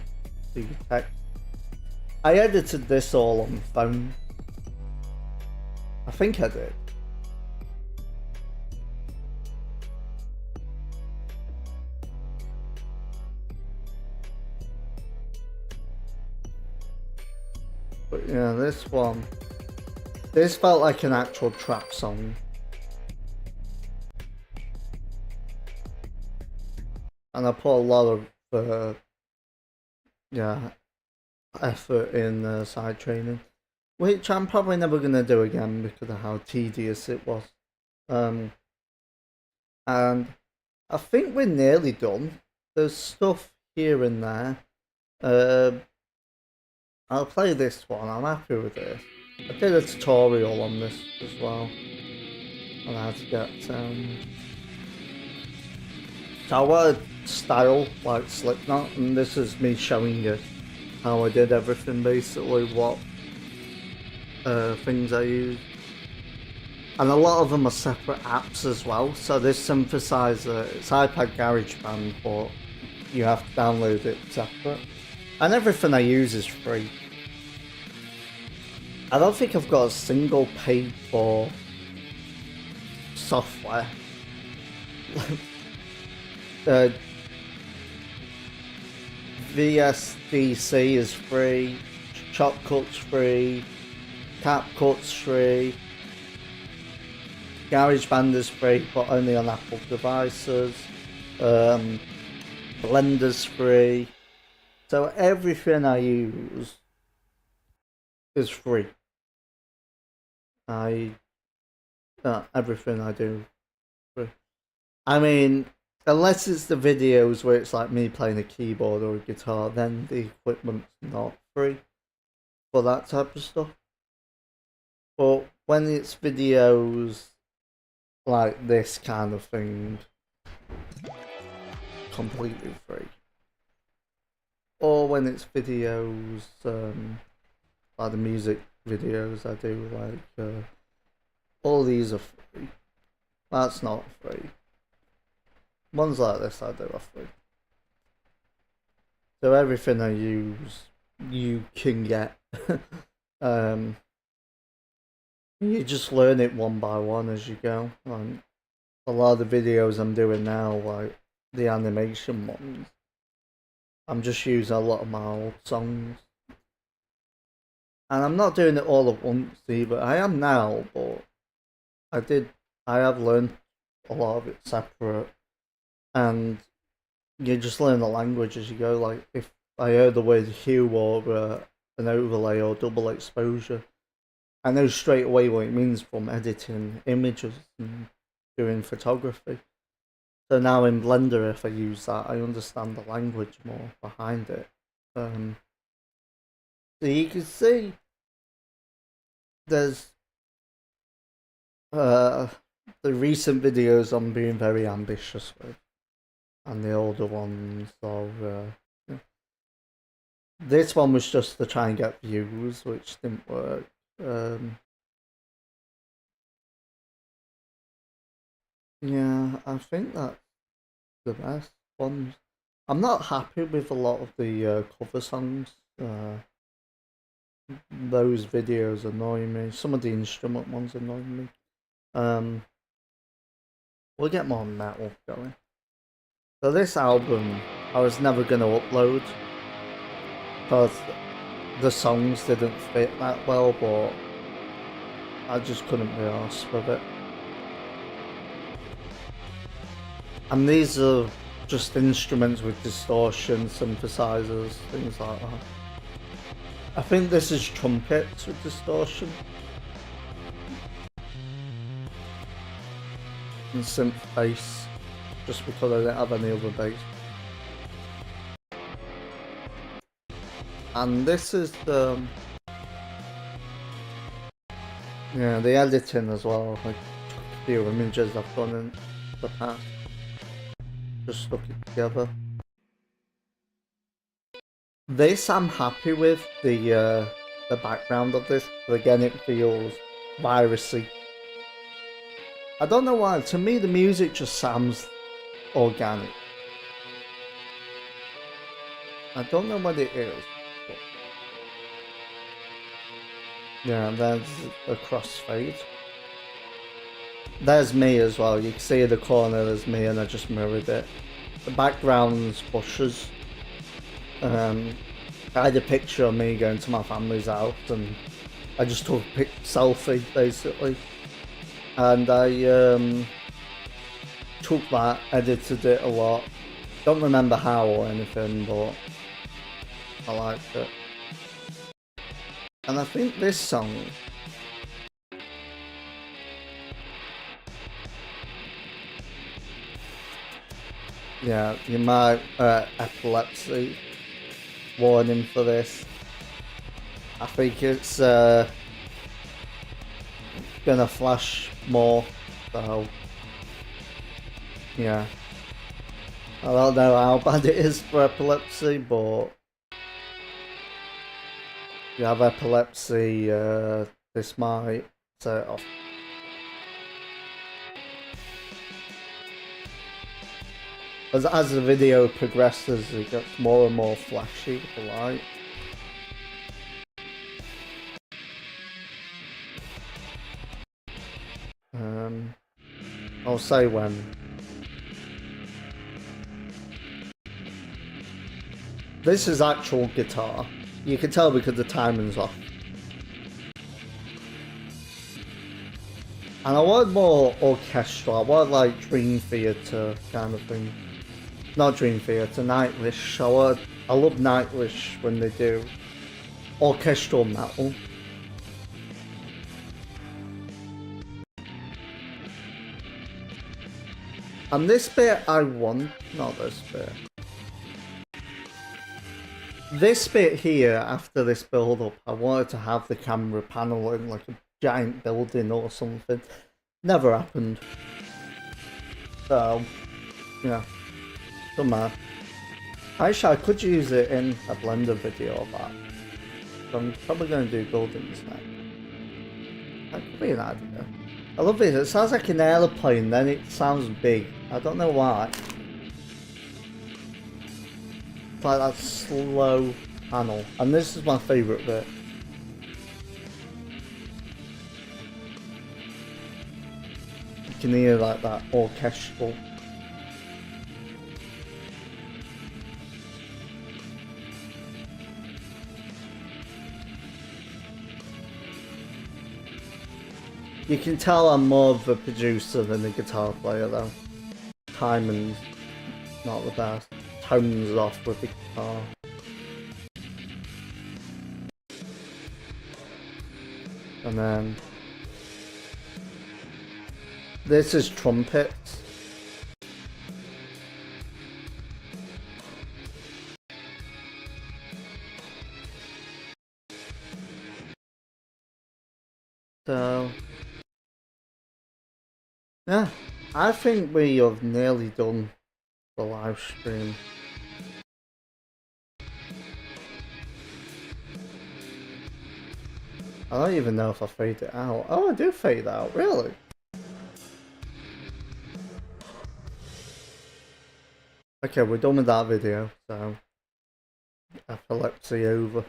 So you can text. I edited this all on the phone. I think I did. But yeah, this one, this felt like an actual trap song. And I put a lot of effort in side training, which I'm probably never gonna do again because of how tedious it was. And I think we're nearly done. There's stuff here and there. I'll play this one. I'm happy with this. I did a tutorial on this as well on how to get so I want a style like Slipknot, and this is me showing you how I did everything, basically what things I use. And a lot of them are separate apps as well. So this synthesizer, it's iPad GarageBand, but you have to download it separate. And everything I use is free. I don't think I've got a single paid for software. VSDC is free, ChopCut's free, CapCut's free, GarageBand is free but only on Apple devices, Blender's free, so everything I use is free. Everything I do I mean, unless it's the videos where it's like me playing a keyboard or a guitar, then the equipment's not free for that type of stuff. But when it's videos like this kind of thing, completely free. Or when it's videos, like the music videos I do, all these are free. That's not free. Ones like this I do are free. So everything I use, you can get. You just learn it one by one as you go. Like, a lot of the videos I'm doing now, like the animation ones, I'm just using a lot of my old songs. And I'm not doing it all at once either. I am now, but I have learned a lot of it separate. And you just learn the language as you go. Like, if I heard the word hue or an overlay or double exposure, I know straight away what it means from editing images and doing photography. So now in Blender, if I use that, I understand the language more behind it. So you can see there's the recent videos I'm being very ambitious with, and the older ones are. This one was just to try and get views, which didn't work. Yeah, I think that's the best ones. I'm not happy with a lot of the cover songs. Those videos annoy me. Some of the instrument ones annoy me. We'll get more metal going. So this album, I was never gonna upload because the songs didn't fit that well, but I just couldn't be arsed with it. And these are just instruments with distortion, synthesizers, things like that. I think this is trumpets with distortion. And synth bass, just because I didn't have any other bass. And this is the editing as well. Like a few images I've done in the past, just stuck it together. This I'm happy with the background of this, but again it feels virusy. I don't know why. To me, the music just sounds organic. I don't know what it is. But... yeah, there's a crossfade. There's me as well. You can see the corner there's me, and I just mirrored it. The background's bushes. I had a picture of me going to my family's house, and I just took a selfie basically. And I took that, edited it a lot. Don't remember how or anything, but I liked it. And I think this song, yeah, you might epilepsy warning for this. I think it's gonna flash more, so yeah. I don't know how bad it is for epilepsy, but if you have epilepsy, this might set it off. As the video progresses, it gets more and more flashy with the light. I'll say when. This is actual guitar. You can tell because the timing's off. And I want more orchestral. I want like Dream Theater kind of thing. Not Dream Theater, Nightwish. I love Nightwish when they do orchestral metal. And this bit I want, not this bit. This bit here, after this build up, I wanted to have the camera panel in like a giant building or something. Never happened. So, yeah, doesn't matter. Actually, I could use it in a Blender video, but I'm probably going to do buildings next. That could be an idea. I love it. It sounds like an airplane, then it sounds big. I don't know why. It's like that slow panel. And this is my favourite bit. You can hear like that orchestral. You can tell I'm more of a producer than a guitar player though. Timing's not the best. Tones off with the guitar. And then this is trumpets. So yeah, I think we have nearly done the live stream. I don't even know if I fade it out. Oh, I do fade out, really? Okay, we're done with that video, so epilepsy over.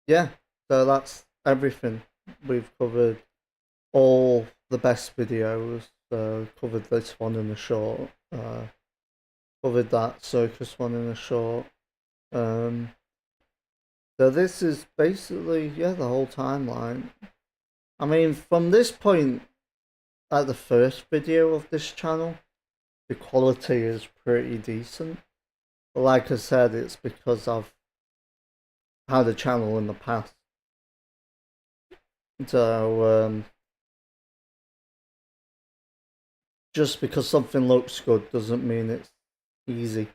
Yeah, so that's everything. We've covered all the best videos. Covered this one in a short. Covered that circus one in a short. So this is basically, yeah, the whole timeline. I mean, from this point, at the first video of this channel, the quality is pretty decent. But like I said, it's because I've had a channel in the past. So, just because something looks good doesn't mean it's easy.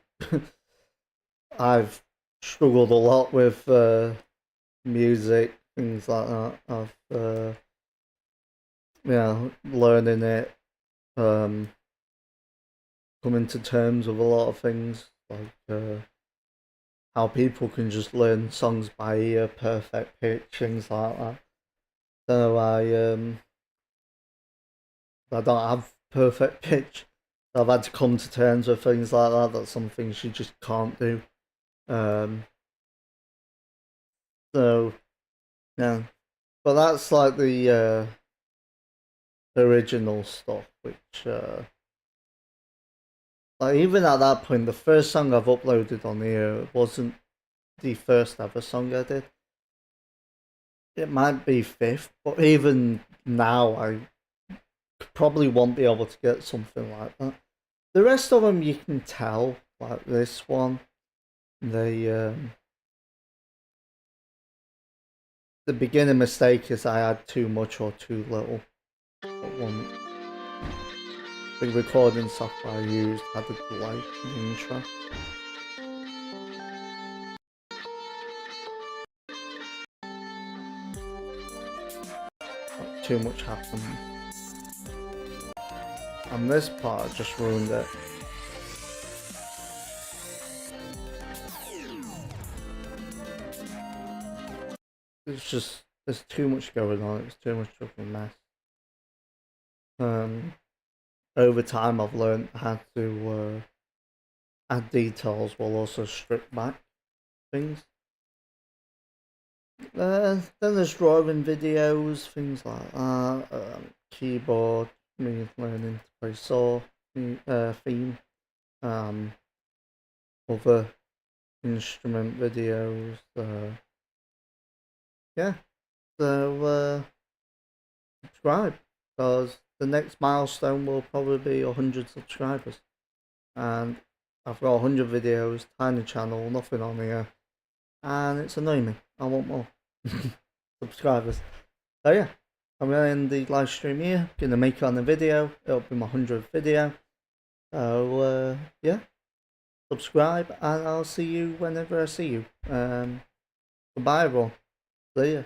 I've struggled a lot with music, things like that. I've learning it, coming to terms with a lot of things, like how people can just learn songs by ear, perfect pitch, things like that. So I don't have perfect pitch. I've had to come to terms with things like that. That's some things you just can't do. So yeah, but that's like the original stuff, which like even at that point, the first song I've uploaded on here wasn't the first ever song I did. It might be fifth, but even now I probably won't be able to get something like that. The rest of them you can tell, like this one, the beginning mistake is I had too much or too little. The recording software I used had a delay in the intro. Too much happened. And this part just ruined it. It's just, there's too much going on, it's too much of a mess. Over time I've learned how to add details while also strip back things. Then there's drawing videos, things like that, keyboard, me learning to play saw, theme, other instrument videos, yeah, so subscribe, because the next milestone will probably be 100 subscribers, and I've got 100 videos, tiny channel, nothing on here, and it's annoying me. I want more subscribers. So yeah, I'm gonna end the live stream here. Gonna make it on a video. It'll be my 100th video. So yeah, subscribe, and I'll see you whenever I see you. Goodbye, everyone. See ya.